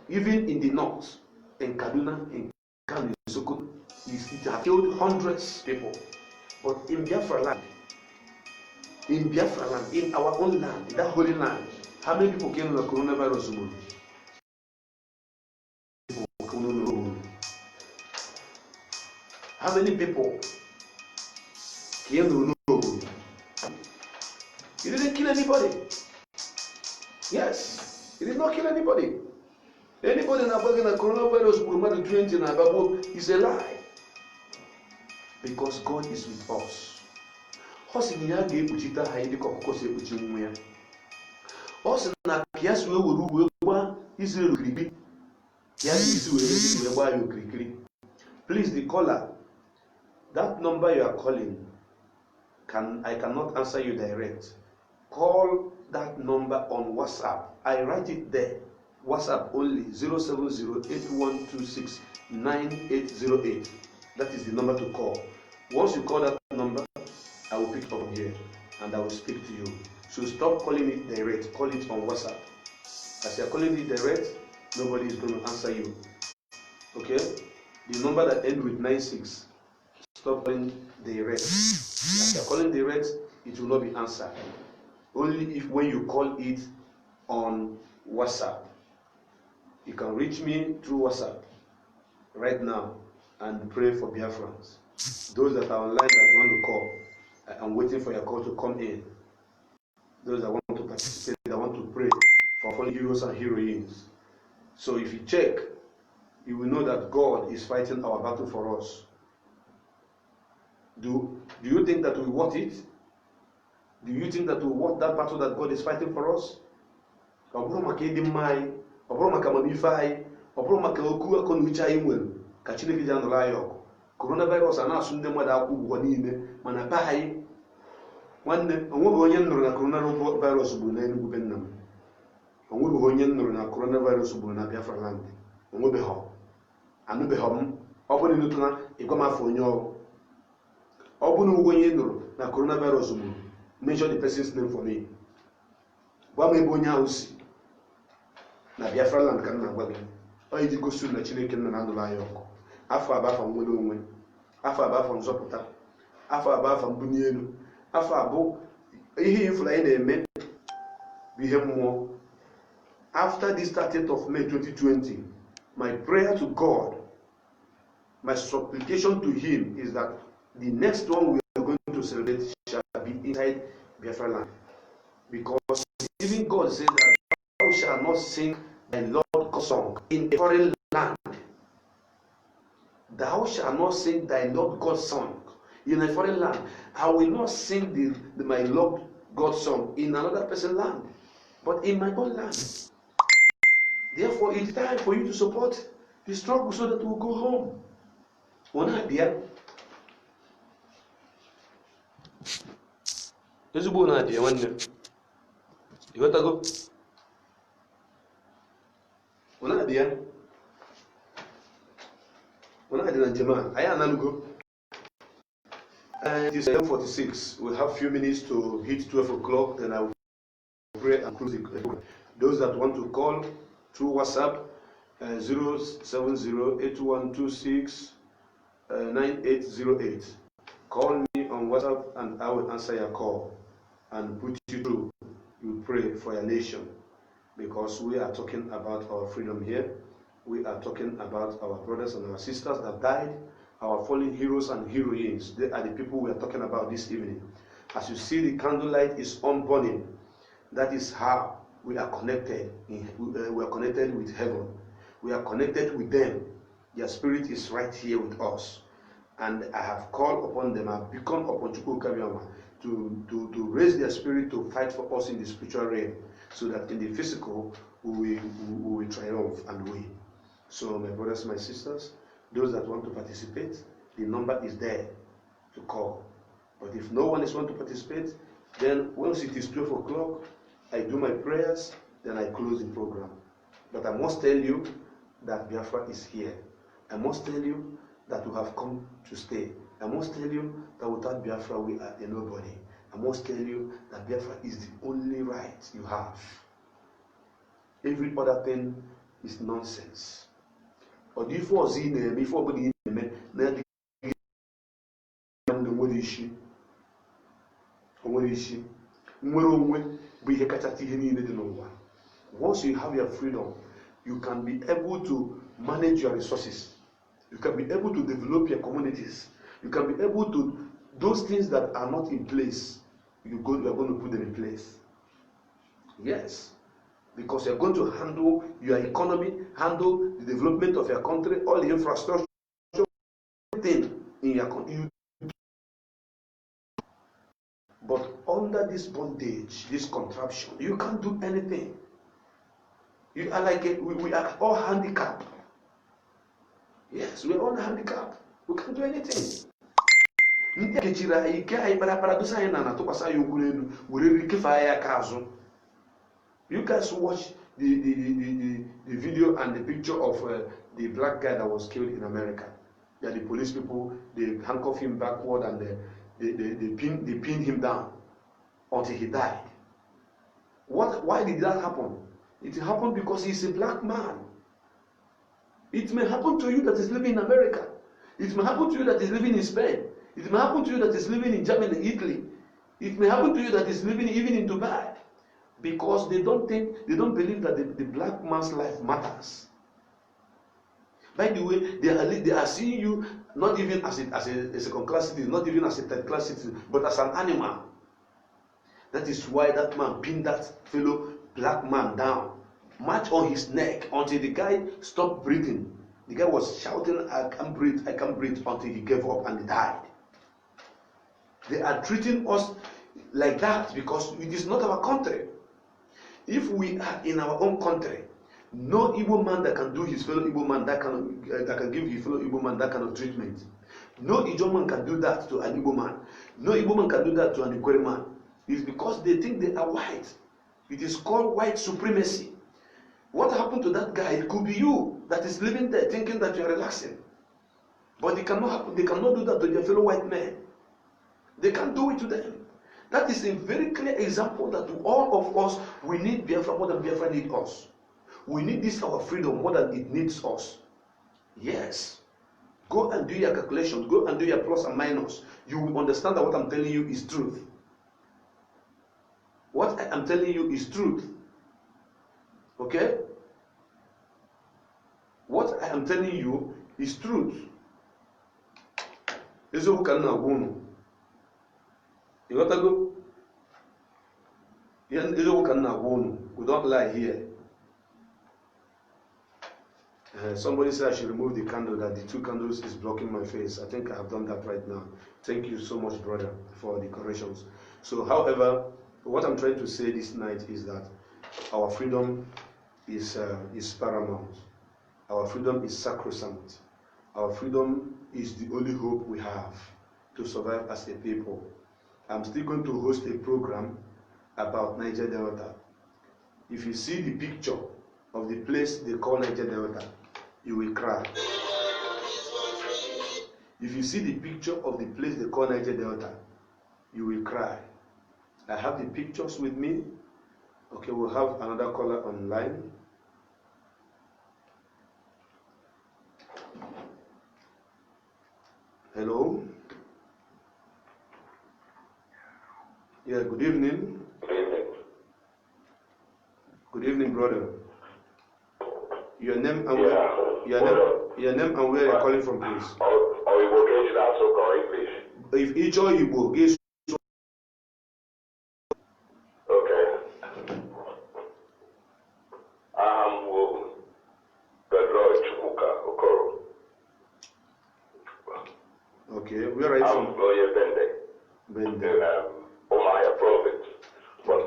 Even in the north, in Kaduna, in Kano, in Sokoto, it has killed hundreds of people. But in Biafra land, in our own land, in that holy land, how many people came with the coronavirus? How many people came to know? It didn't kill anybody. Yes, it did not kill anybody. Anybody na bagay na coronavirus burma 20 na babo is a lie. Because God is with us. Hosi ni ya ga-ekpuchita ha ndị kokoko si ekpuchi nwa ya. Hosi na kiasi we wuru we gba Israel okirikiri. Ya isi we gba ya okirikiri. Please, the caller, that number you are calling, I cannot answer you direct. Call that number on WhatsApp. I write it there. WhatsApp only 07081269808. That is the number to call. Once you call that number, I will pick up here and I will speak to you. So stop calling it direct. Call it on WhatsApp. As you are calling it direct, nobody is going to answer you. Okay? The number that ends with 96, Stop calling direct. If you're calling direct, it will not be answered. Only if when you call it on WhatsApp. You can reach me through WhatsApp right now and pray for Biafrans. Those that are online that want to call, I'm waiting for your call to come in. Those that want to participate, that want to pray for fallen heroes and heroines. So if you check, you will know that God is fighting our battle for us. Do you think that we want it? Do you think that we want that battle that God is fighting for us? Ọ bụrụ maka ịdị mma anyị, ọ bụrụ maka amamife anyị, ọ bụrụ maka okwu akọ na uche anyị nwere ka Chineke ji anụrụ anyị ọgụ. Coronavirus a na-asụ ndị mmadụ akwụ ụgwọ niile, mana be anyị nwanne onweghị onye nụrụ na coronavirus gburu na Enugu be nna m. Onweghị onye nụrụ na coronavirus gburu na Biafra land. Onwebeghị. Anụbeghị m. Ọ bụrụ na ịnụtụna ịgwa m afọ onye ọrụ. Ọ bụrụ na onye nụrụ na coronavirus gburu, mention the person's name for me. Gwa m ebe onye ahụ si na Biafra land ka m na-agwa gị. Ọ iji gosi na Chineke nna na ndụ anyị ọkụ. Afọ abụ afọ nwere onwe, afọ abụ afọ nzọpụta, afọ abụ afọ mbunye elu, afọ abụ ihe ifuru anyị na-eme bụ ihe mmụọ. After this 30th of May 2020, my prayer to God, my supplication to Him is that the next one we are going to celebrate shall be inside Biafra land. Because even God says that thou shalt not sing thy Lord God's song in a foreign land. Thou shalt not sing thy Lord God's song in a foreign land. I will not sing my Lord God's song in another person's land, but in my own land. Therefore, it's time for you to support the struggle so that we'll go home. One idea. There's one idea, one day. You got to go? One idea. One idea, Jema. I am go. And it is 11:46. We have a few minutes to hit 12 o'clock, then I will pray and close the program. Those that want to call through WhatsApp, 070-8126-9808. Call me on WhatsApp and I will answer your call and put you through. You pray for your nation, because we are talking about our freedom here. We are talking about our brothers and our sisters that died, our fallen heroes and heroines. They are the people we are talking about this evening. As you see, the candlelight is on burning. That is how we are connected. We are connected with heaven. We are connected with them. Their spirit is right here with us. And I have called upon them. I have become upon Chukwukabiyama to raise their spirit to fight for us in the spiritual realm, so that in the physical we will triumph and win. So my brothers, my sisters, those that want to participate, the number is there to call. But if no one is want to participate, then once it is 12 o'clock, I do my prayers, then I close the program. But I must tell you that Biafra is here. I must tell you that we have come to stay. I must tell you that without Biafra we are a nobody. I must tell you that Biafra is the only right you have. Every other thing is nonsense. Or if you see them, if you once you have your freedom, you can be able to manage your resources. You can be able to develop your communities. You can be able to, those things that are not in place, you are going to put them in place. Yes. Because you are going to handle your economy, handle the development of your country, all the infrastructure, everything in your country. But under this bondage, this contraption, you can't do anything. You are like we are all handicapped. Yes, we are all handicapped. We can't do anything. You guys watch the video and the picture of the black guy that was killed in America. Yeah, the police people, they handcuffed him backward and they pinned him down until he died. Why did that happen? It happened because he's a black man. It may happen to you that is living in America. It may happen to you that is living in Spain. It may happen to you that is living in Germany, Italy. It may happen to you that is living even in Dubai. Because they don't believe that the black man's life matters. By the way, they are seeing you not even as a second-class citizen, not even as a third-class citizen, but as an animal. That is why that man pinned that fellow black man down, march on his neck until the guy stopped breathing. The guy was shouting, I can't breathe, until he gave up and he died. They are treating us like that because it is not our country. If we are in our own country, no Igbo man that can do his fellow Igbo man that can give his fellow Igbo man that kind of treatment. No Igbo man can do that to an Igbo man. No Igbo man can do that to an Ikwere man. It's because they think they are white. It is called white supremacy. What happened to that guy? It could be you that is living there thinking that you are relaxing. But it cannot happen. They cannot do that to their fellow white men. They can't do it to them. That is a very clear example that to all of us, we need Biafra more than Biafra need us. We need this our freedom more than it needs us. Yes. Go and do your calculations. Go and do your plus and minus. You will understand that what I'm telling you is truth. What I am telling you is truth. Okay? What I am telling you is truth. Ezo ka na agwunu. You got to go? Ezo ka na agwunu. We don't lie here. Somebody said I should remove the candle, that the two candles is blocking my face. I think I have done that right now. Thank you so much, brother, for the corrections. So, however, what I'm trying to say this night is that our freedom is paramount. Our freedom is sacrosanct. Our freedom is the only hope we have to survive as a people. I'm still going to host a program about Niger Delta. If you see the picture of the place they call Niger Delta, you will cry. If you see the picture of the place they call Niger Delta, you will cry. I have the pictures with me. Okay, we'll have another caller online. Hello? Yeah, good evening. Good evening. Good evening, brother. Your name and your name and where you're calling from, please. If each of you go, guess. Okay. Okay, where are you from? Bende. Omaya province. But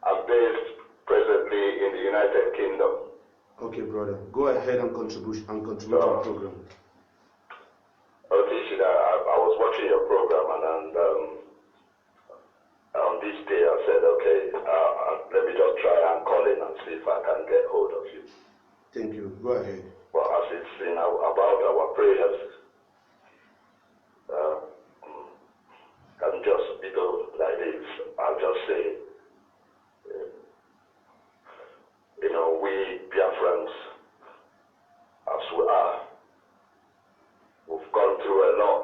I'm based presently in the United Kingdom. Okay, brother. Go ahead and contribute to the program. I was watching your program and on this day I said, okay, let me just try and call in and see if I can get hold of you. Thank you. Go ahead. Well, as it's about our prayers, I'm just, like this, I'll just say, we Biafrans, as we are, we've gone through a lot,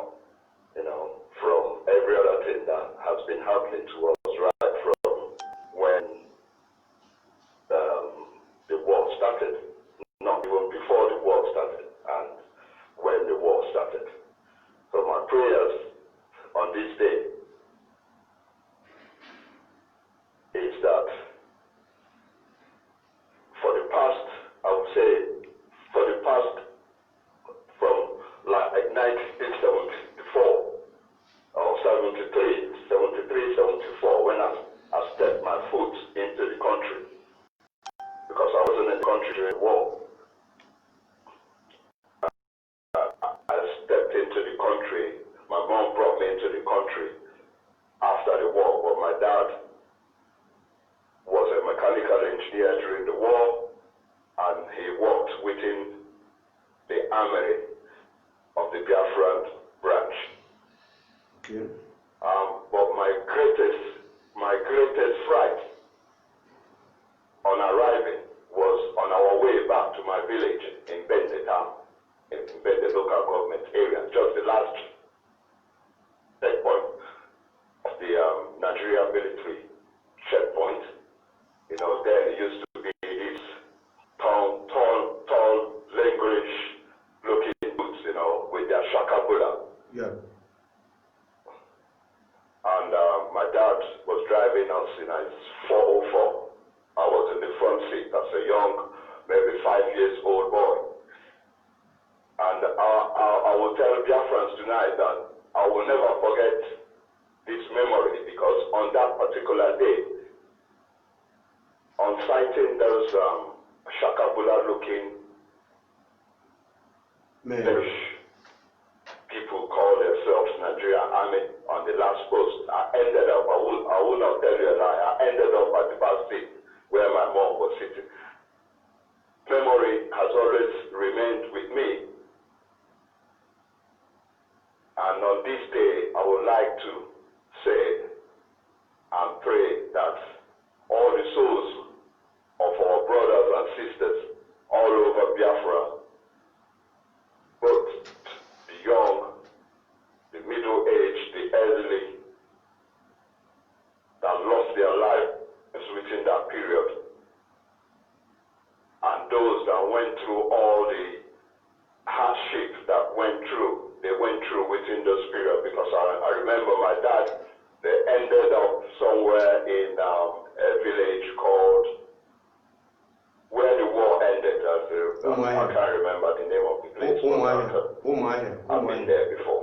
from every other thing that has been happening to us, right from when the war started, not even before the war started, and when the war started. So my prayers on this day is that for the past, I would say, from like 1974 or 73, 74, when I stepped my foot into the country, because I wasn't in the country during the war. I stepped into the country. My mom brought me into the country after the war, but my dad was a mechanical engineer during the war, and he worked within the armory of the Biafran branch. Okay. But my greatest fright on arriving was on our way back to my village in Bende town, in Bende local government area, just the last Nigeria military checkpoint. You know, then it used to be these tall, language-looking boots, you know, with their shakabula. Yeah. And my dad was driving us in a 404. I was in the front seat as a young, maybe 5 years old boy. And I will tell Biafrans tonight that I will never forget this memory, because on that particular day, on sighting those shakabula-looking British people call themselves Nigerian Army on the last post, I ended up, I will not tell you a lie, I ended up at the back seat where my mom was sitting. Memory has always remained with me. And on this day, I would like to say and pray that all the souls of our brothers and sisters all over Biafra, both the young, the middle-aged, the elderly, that lost their lives within that period, and those that went through all the hardship that they went through within those periods, because I remember my dad, they ended up somewhere in a village called, where the war ended, I can't remember the name of the place. I've been there before.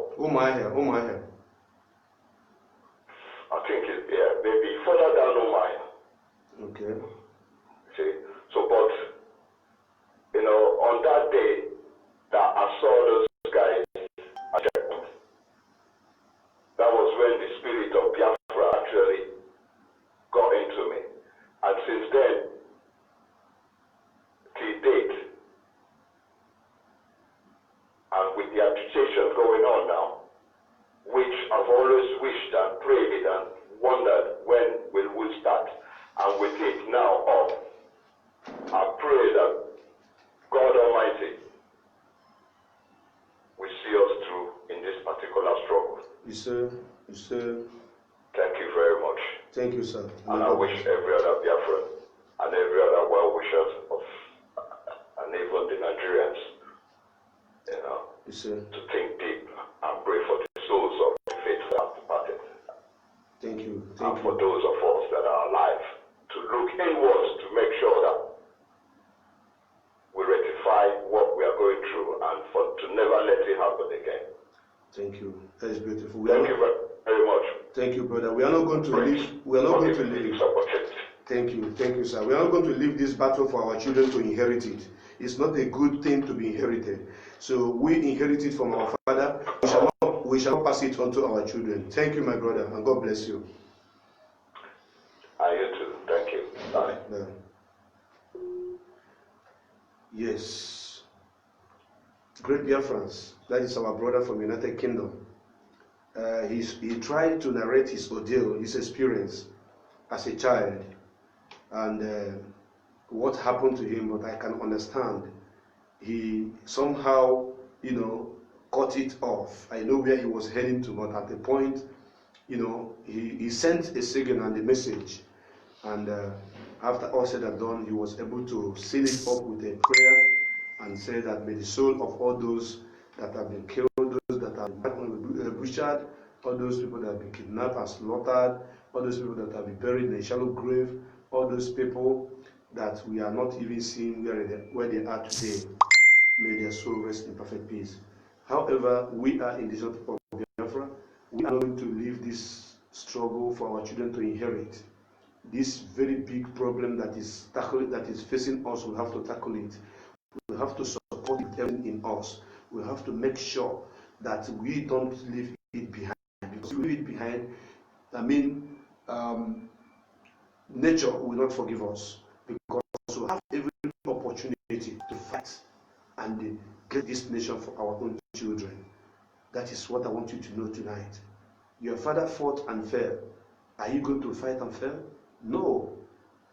I think it's, yeah, maybe further down Umaya. Okay. See, so, but, you know, on that day that I saw those guys at checkpoint, that was when the spirit of Biafra actually got into me. And since then, till date, and with the agitation going on now, which I've always wished and prayed and wondered when will we start, and with it now up, I pray that God Almighty will see us through in this particular struggle. Yes, sir. Yes, sir. Thank you very much. Thank you, sir. And I wish every other Biafran and every other well-wishers of, and even the Nigerians, you know, yes, sir. to think deep and pray for the souls of the faithful that have departed. Thank you. And for those of us that are alive, to look inwards to make sure that we rectify what we are going through, and to never let it happen again. Thank you. That is beautiful. Thank you very much. Thank you, brother. We are not going to leave. We are not going to leave. Thank you, sir. We are not going to leave this battle for our children to inherit it. It's not a good thing to be inherited. So we inherit it from our father. We shall not pass it on to our children. Thank you, my brother, and God bless you. And you too. Thank you. Bye. Bye. Yes. Great Biafrans. That is our brother from United Kingdom. He tried to narrate his ordeal, his experience as a child, and what happened to him, but I can understand. He somehow, cut it off. I know where he was heading to, but at the point, he sent a signal and a message, and after all said and done, he was able to seal it up with a prayer and say that may the soul of all those that have been killed, those that have been butchered, all those people that have been kidnapped and slaughtered, all those people that have been buried in a shallow grave, all those people that we are not even seeing where they are today, may their soul rest in perfect peace. However, we are in the people of Biafra. We are going to leave this struggle for our children to inherit. This very big problem that is facing us, we have to tackle it. We have to support everything in us. We have to make sure that we don't leave it behind. Because if we leave it behind, nature will not forgive us. Because we have every opportunity to fight and get this nation for our own children. That is what I want you to know tonight. Your father fought and fell. Are you going to fight and fail? No.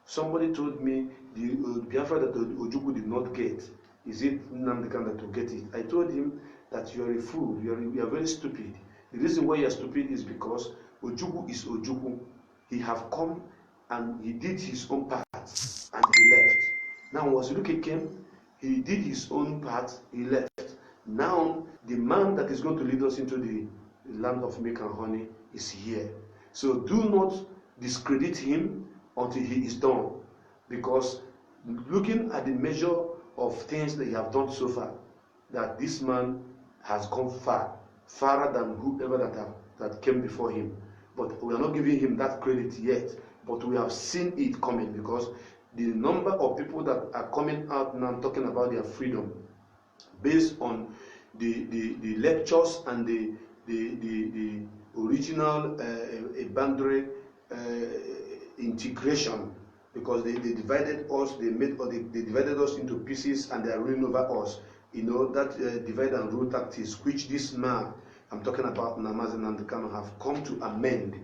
Somebody told me the Biafra that Ojukwu did not get, is it Nnamdi Kanu that will get it? I told him that you are a fool, you are very stupid. The reason why you are stupid is because Ojukwu is Ojukwu. he have come and he did his own part and he left. Now, once Luke came, he did his own part, he left. Now, the man that is going to lead us into the land of milk and honey is here. So do not discredit him until he is done. Because looking at the measure of things that he have done so far, that this man has gone far, farther than whoever that came before him. But we are not giving him that credit yet. But we have seen it coming, because the number of people that are coming out now talking about their freedom, based on the lectures and the original boundary integration, because they divided us, they divided us into pieces and they are ruling over us. You know, that divide and rule tactics, which this man, I'm talking about Namazi Nandekano, have come to amend.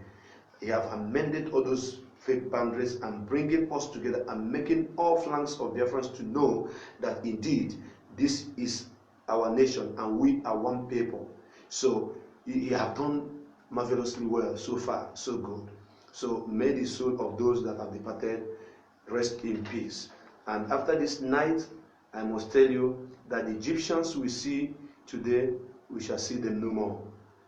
He have amended all those fake boundaries and bringing us together and making all flanks of Biafrans to know that indeed this is our nation and we are one people. So he have done marvelously well so far, so good. So may the soul of those that have departed rest in peace. And after this night, I must tell you that the Egyptians we see today, we shall see them no more.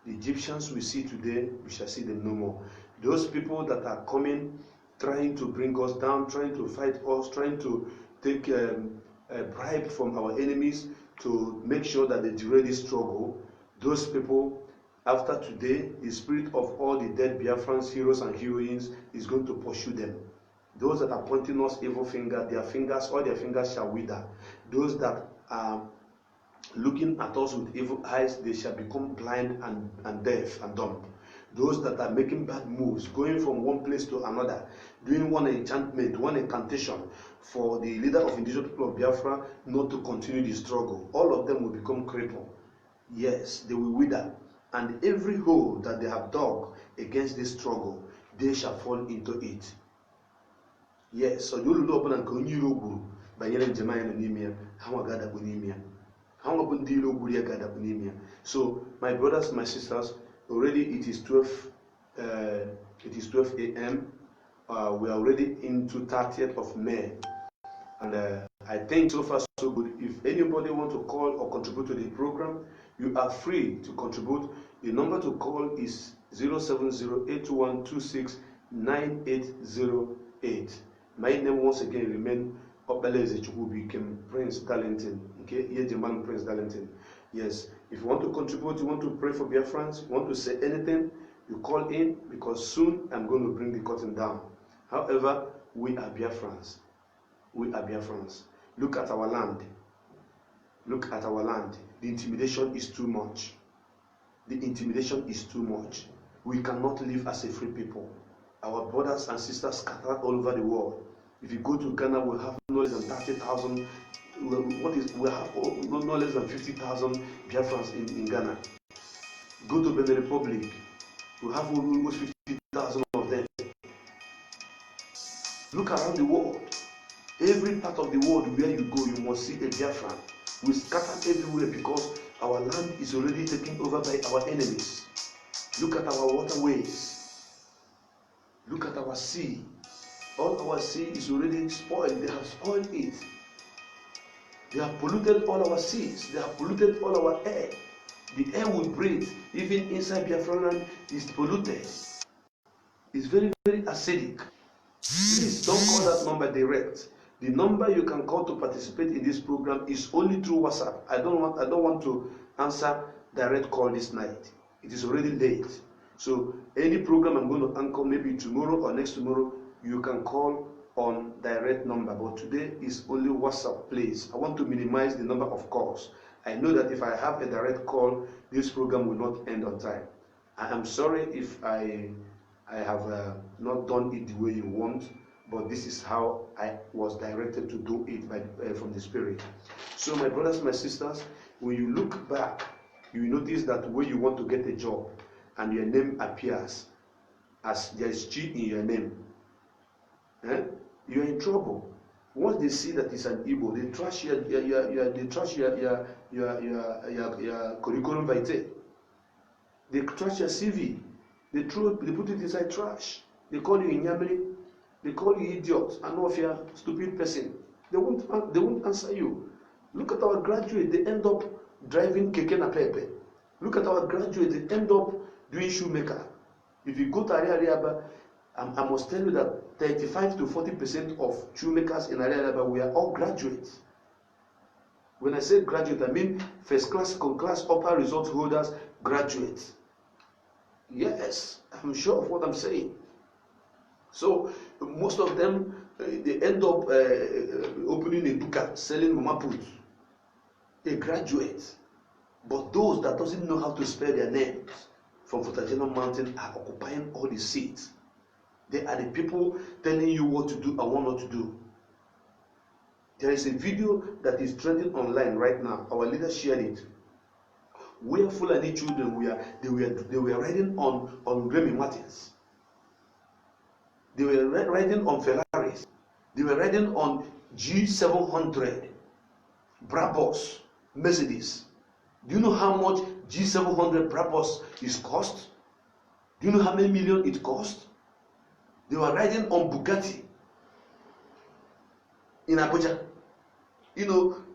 The Egyptians we see today, we shall see them no more. Those people that are coming, trying to bring us down, trying to fight us, trying to take a bribe from our enemies to make sure that they derail this struggle, those people, after today, the spirit of all the dead Biafrans, heroes and heroines, is going to pursue them. Those that are pointing us evil finger, all their fingers shall wither. Those that are looking at us with evil eyes, they shall become blind and deaf and dumb. Those that are making bad moves, going from one place to another, doing one enchantment, one incantation for the leader of indigenous people of Biafra not to continue the struggle, all of them will become crippled. Yes, they will wither. And every hole that they have dug against this struggle, they shall fall into it. Yes, so you will open and continue banyere njem anyị nọ n'ime ya, ha nwa ga-adakpu n'ime ya. Ha nwa bụ ndị iro gburu ya ga-adakpu n'ime ya. So, my brothers, my sisters, already it is 12 a.m. We are already into 30th of May. And I think so far so good. If anybody want to call or contribute to the program, you are free to contribute. The number to call is 070-8126-9808. My name once again remain Obeleze Chukwubi became Prince Darlington. Okay, Yejeman Prince Darlington. Yes, if you want to contribute, you want to pray for Biafrans, you want to say anything, you call in, because soon I'm going to bring the curtain down. However, we are Biafrans. We are Biafrans. Look at our land. Look at our land. The intimidation is too much. The intimidation is too much. We cannot live as a free people. Our brothers and sisters scattered all over the world. If you go to Ghana, we have no less than 30,000. We have no less than 50,000 Biafrans in Ghana. Go to Benin Republic, we have almost 50,000 of them. Look around the world. Every part of the world where you go, you must see a Biafran. We scatter everywhere because our land is already taken over by our enemies. Look at our waterways. Look at our sea. All our sea is already spoiled. They have spoiled it. They have polluted all our seas. They have polluted all our air. The air we breathe, even inside Biafra land, is polluted. It's very, very acidic. Please don't call that number direct. The number you can call to participate in this program is only through WhatsApp. I don't want to answer direct call this night. It is already late. So any program I'm going to anchor maybe tomorrow or next tomorrow, you can call on direct number. But today is only WhatsApp, please. I want to minimize the number of calls. I know that if I have a direct call, this program will not end on time. I am sorry if I have not done it the way you want, but this is how I was directed to do it from the Spirit. So my brothers, my sisters, when you look back, you notice that when you want to get a job and your name appears as there is G in your name, you're in trouble. Once they see that it's an Igbo, they trash your curriculum vitae. They trash your CV. They put it inside trash. They call you inyamiri, they call you idiot, anofia, stupid person. They won't answer you. Look at our graduates, they end up driving keke na pepe. Look at our graduates, they end up doing shoemaker. If you go to Ariariaba, I must tell you that 35 to 40% of shoemakers in Ariariaba, we are all graduates. When I say graduate, I mean first class, second class, upper result holders, graduates. Yes, I'm sure of what I'm saying. So most of them, they end up opening a buka, selling mama put. A graduate. But those that doesn't know how to spell their names from Futajenon Mountain are occupying all the seats. They are the people telling you what to do and what not to do. There is a video that is trending online right now. Our leader shared it. Where Fulani children they were riding on Remy Martins. They were riding on Ferraris. They were riding on G700, Brabus, Mercedes. Do you know how much G700 Brabus is cost? Do you know how many million it cost? They were riding on Bugatti in Abuja. You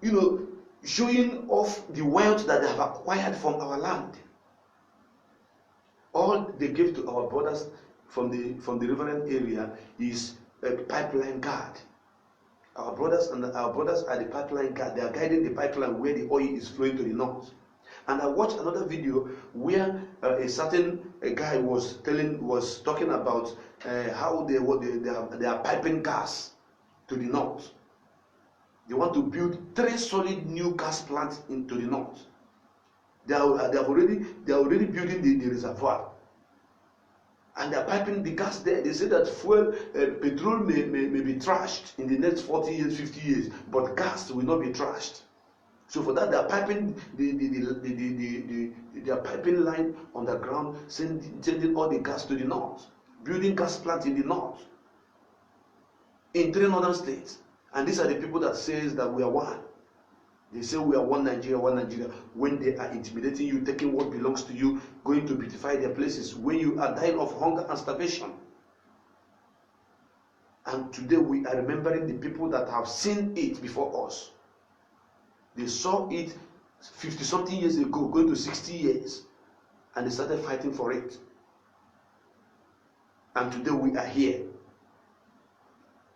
know, showing off the wealth that they have acquired from our land. All they gave to our brothers from the riverine area is a pipeline guard. Our brothers are the pipeline guard. They are guiding the pipeline where the oil is flowing to the north. And I watched another video where a certain guy was talking about how they are piping gas to the north. They want to build 3 solid new gas plants into the north. They are already building the reservoir. And they are piping the gas there. They say that petrol may be trashed in the next 40 years, 50 years, but gas will not be trashed. So for that, they are piping their piping line underground, sending all the gas to the north, building gas plants in the north, in 3 northern states. And these are the people that says that we are one. They say we are one Nigeria, when they are intimidating you, taking what belongs to you, going to beautify their places, when you are dying of hunger and starvation. And today we are remembering the people that have seen it before us. They saw it 50-something years ago, going to 60 years, and they started fighting for it. And today we are here.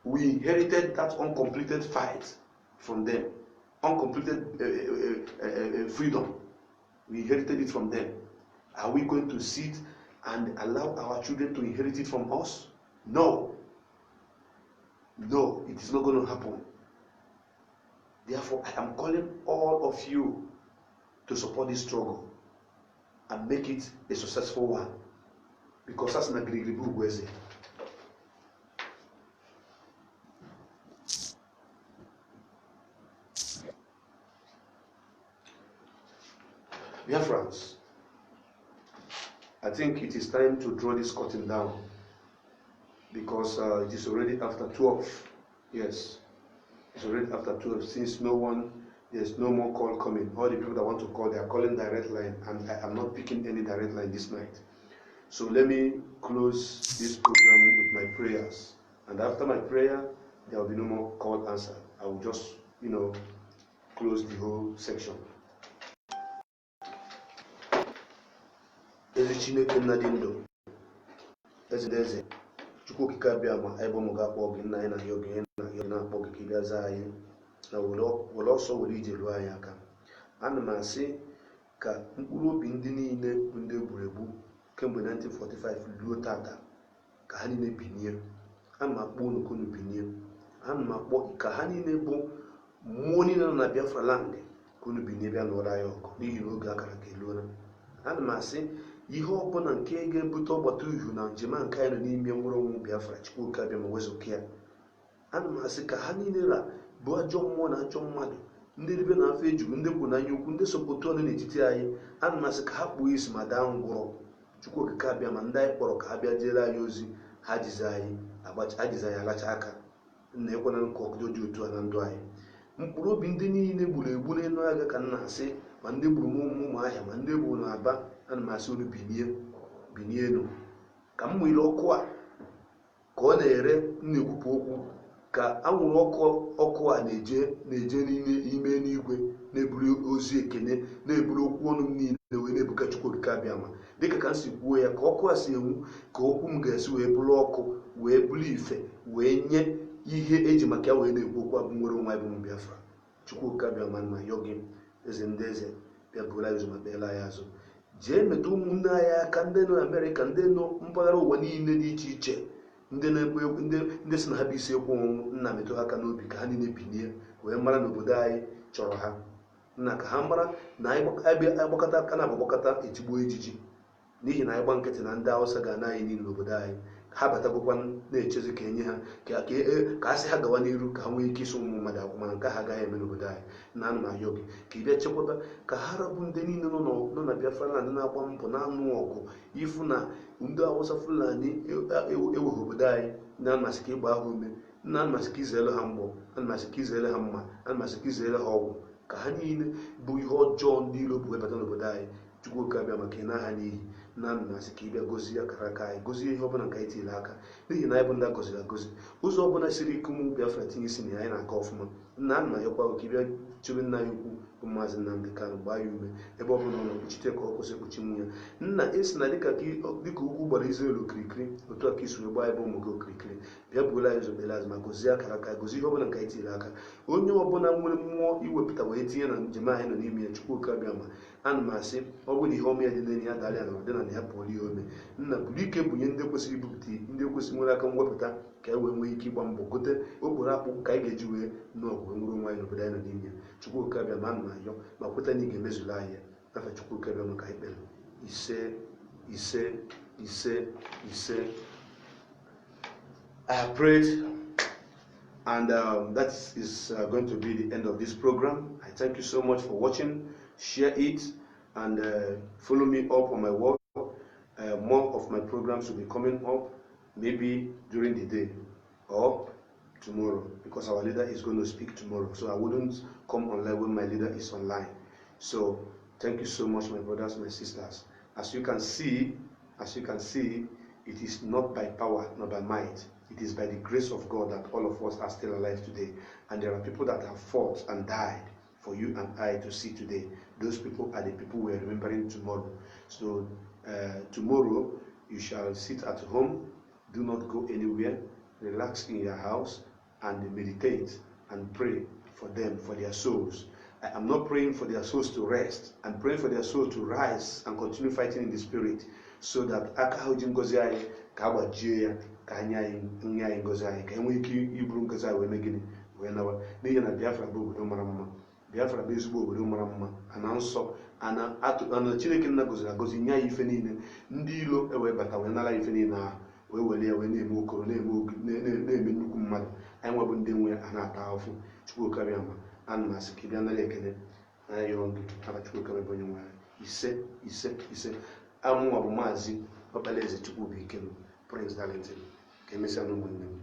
We inherited that uncompleted fight from them. Uncompleted freedom. We inherited it from them. Are we going to sit and allow our children to inherit it from us? No. No, it is not going to happen. Therefore, I am calling all of you to support this struggle and make it a successful one. Because that's not Grigribu. Biafrans, I think it is time to draw this curtain down because it is already after 12. Yes, it's already after 12. Since there's no more call coming. All the people that want to call, they are calling direct line, and I am not picking any direct line this night. So let me close this program with my prayers. And after my prayer, there will be no more call answer. I will just, close the whole section. Ezi Chineke nna dị ndụ, eze Chukwu okike abịa ma ebe ụmụ ga-akpọ gị nna anyị na ya oge na-akpọ gị ka ị bịa zaa anyị na were ọsọ were ije ruo anyị aka. Ana m asị ka mkpụrụ obi ndị niile bụ ndị egburu egbu kemgbe 1945 ruo tata ka ha niile binie. Ana m akpọ unu ka unu binie. Ana m akpọ ka ha niile bụ mmụọ niile nọ na Biafra land ka unu binie bịa n'ụlọ anyị ọgụ n'ihi na oge akara ka eluola. Ana m asị ihe ọbụla nke ga-ebute ọgbata uhu na njem nke anyị nọ n'ime nwere onwe Biafra Chukwu okike abịa ma wezụga ya. Ana m asị ka ha niile bụ ajọ mmụọ na ajọ mmadụ, ndị ribe na afọ ejugu, ndị kwụ n'anya ukwu, ndị sopoto ọnụ n'etiti anyị. Ana m asị ka ha kpuo isi ma daa ngwụrọ. Chukwu okike abịa ma ndị anyị kpọrọ ka ha bịa jere anyị ozi, ha jizi anyị alacha aka. Nna ekwana nke ọkụjọ dị otu a na ndụ anyị. Mkpụrụ obi ndị niile gburu egbu n'elu agha ka nna asị, ma ndị gburu ụmụ ahịa ma ndị gburu n'Aba. Ana m asị unu binie enu ka m nwere ọkụ a ka ọ na-ere na-ekwupụ okwu ka anwụrụ ọkụ a na-eje n'ime n'igwe na-eburu ozi ekene na-eburu okwu ọnụ m niile wee na-ebuga Chukwu okike abịama dịka ka m si kwuo ya ka ọkụ a si enwu ka okwu m ga-esi wee bụrụ ọkụ wee bụrụ ife wee nye ihe eji maka ya wee na-ekwu okwu abụ nwere onwe anyị bụ Biafra. Chukwu okike abịama na yọ gị eze ndị eze bịa bụrụ anyị ụzọ ma kpeela anyị azụ jee metụ ụmụnne anyị aka ndị nọ Amerịka ndị nọ mpaghara ụwa niile dị iche iche ndị si na ha bụ isi ekwu ọnwụ nna metụ ha aka n'obi ka ha niile binie wee mara na obodo anyị chọrọ ha nna ka ha mara na anyị gbakọta aka na agbakọta etigbo ejiji n'ihi na anyị gba nkịtị na ndị Hausa ga na anyị niile n'obodo anyị ha batagokwa na-echezi ka enye ha ka a sị ha gawa n'iru ka ha nwee ike isi ụmụ mmadụ akwụ mana nke ha agaghị eme n'obodo anyị na ana m ayọ gị ka ị bịa chekwaba ka ha rabụ ndị niile nọ na Biafra land na-agba mbọ na-anụ ọgụ ịfụ na ndị Hausa Fulani eweghị obodo anyị na-amasị ka ịgba ha ume na-amasị ka izere ha mgbọ na-amasị ka izere ha mma na-amasị ka izere ha ọgwụ ka ha niile bụ ihe ọjọọ ndị iro bụ webata n'obodo anyị Chukwu okike abịa maka ị na-aha n'ihi na-amasị ka ị bịa gozie akara aka anyị gozie ihe ọbụla ka anyị tinyere aka n'ihi na anyị bụ ndị a gọziri agozi ụzọ ọbụla siri ike ụmụ Biafra tinye isi na anyị na-aga ọfụma nna nna ya kwa ka ị bịa chebe nna ya ukwu bụ Maazị Nnamdi Kanu gbaa ya ume ebe ọbụla ọ na-ekpuchite ka ọ kwụsị ekpuchi nwa ya nna esi na dịka ugwu gbara Izrel okirikiri otu aka isi wee gbaa ebe ụmụ gị okirikiri bịa buola anyị ụzọ bele azụ ma gozie akara aka gozie ihe ọbụla ka anyị tinyere aka onye ọbụla nwere mmụọ iwepụta wee tinye na njem anyị nọ n'ime ya Chukwu okike abịa ma ana m asị ọ bụrụ ihe ọma ya dị n'enye ya dara ya na ọdịnala ya pụọla ihe ome nna buru ike bunye ndị kwesịrị ibupụta ndị kwesịrị nwere aka mwepụta ka e wee nwee ike ịgba mbọ gote okporo akpụ ka anyị ga-eji wee n'ọgụ nwere onwe anyị n'obodo anyị nọ n'ime ya Chukwu okike abịa ma ana m ayọ ma kweta na ị ga-emezuru anyị ya nafa Chukwu okike abịa maka ikpere ise I have prayed and that is going to be the end of this program. I thank you so much for watching. Share it and follow me up on my work. More of my programs will be coming up maybe during the day or tomorrow because our leader is going to speak tomorrow, so I wouldn't come online when my leader is online. So thank you so much, my brothers, my sisters. As you can see, it is not by power nor by might. It is by the grace of God that all of us are still alive today, and there are people that have fought and died for you and I to see today. Those people are the people we are remembering tomorrow. So tomorrow you shall sit at home, do not go anywhere, relax in your house and meditate and pray for them, for their souls. I am not praying for their souls to rest. I'm praying for their souls to rise and continue fighting in the spirit, so that aka ha ji ngozi anyị ka agbajie ya ka anyị ngozi anyị ka enwee ike iburu ngozi anyị wee mee gịnị wee nawa n'ihi na Biafra bụ obodo mara mma. Biafra bụ ezigbo obodo mara mma ana nsọ ana Chineke nna goziri agozi nye anyị ife niile ndị ilo ewee bata wee nara ife niile ahụ wee were ya wee na-eme okoro na-eme nnukwu mmadụ anyị nwebụ ndị nwe a na-ata afụ Chukwu okike abịa ma ana m asị ka ị bịa nara ekele anyị yọrọ gị aka Chukwu okike abịa onye nwe anyị ise amụnwa bụ Maazị Ọkpalaeze Chukwubuikem Prince Darlington ka emesịa n'ụmụnne m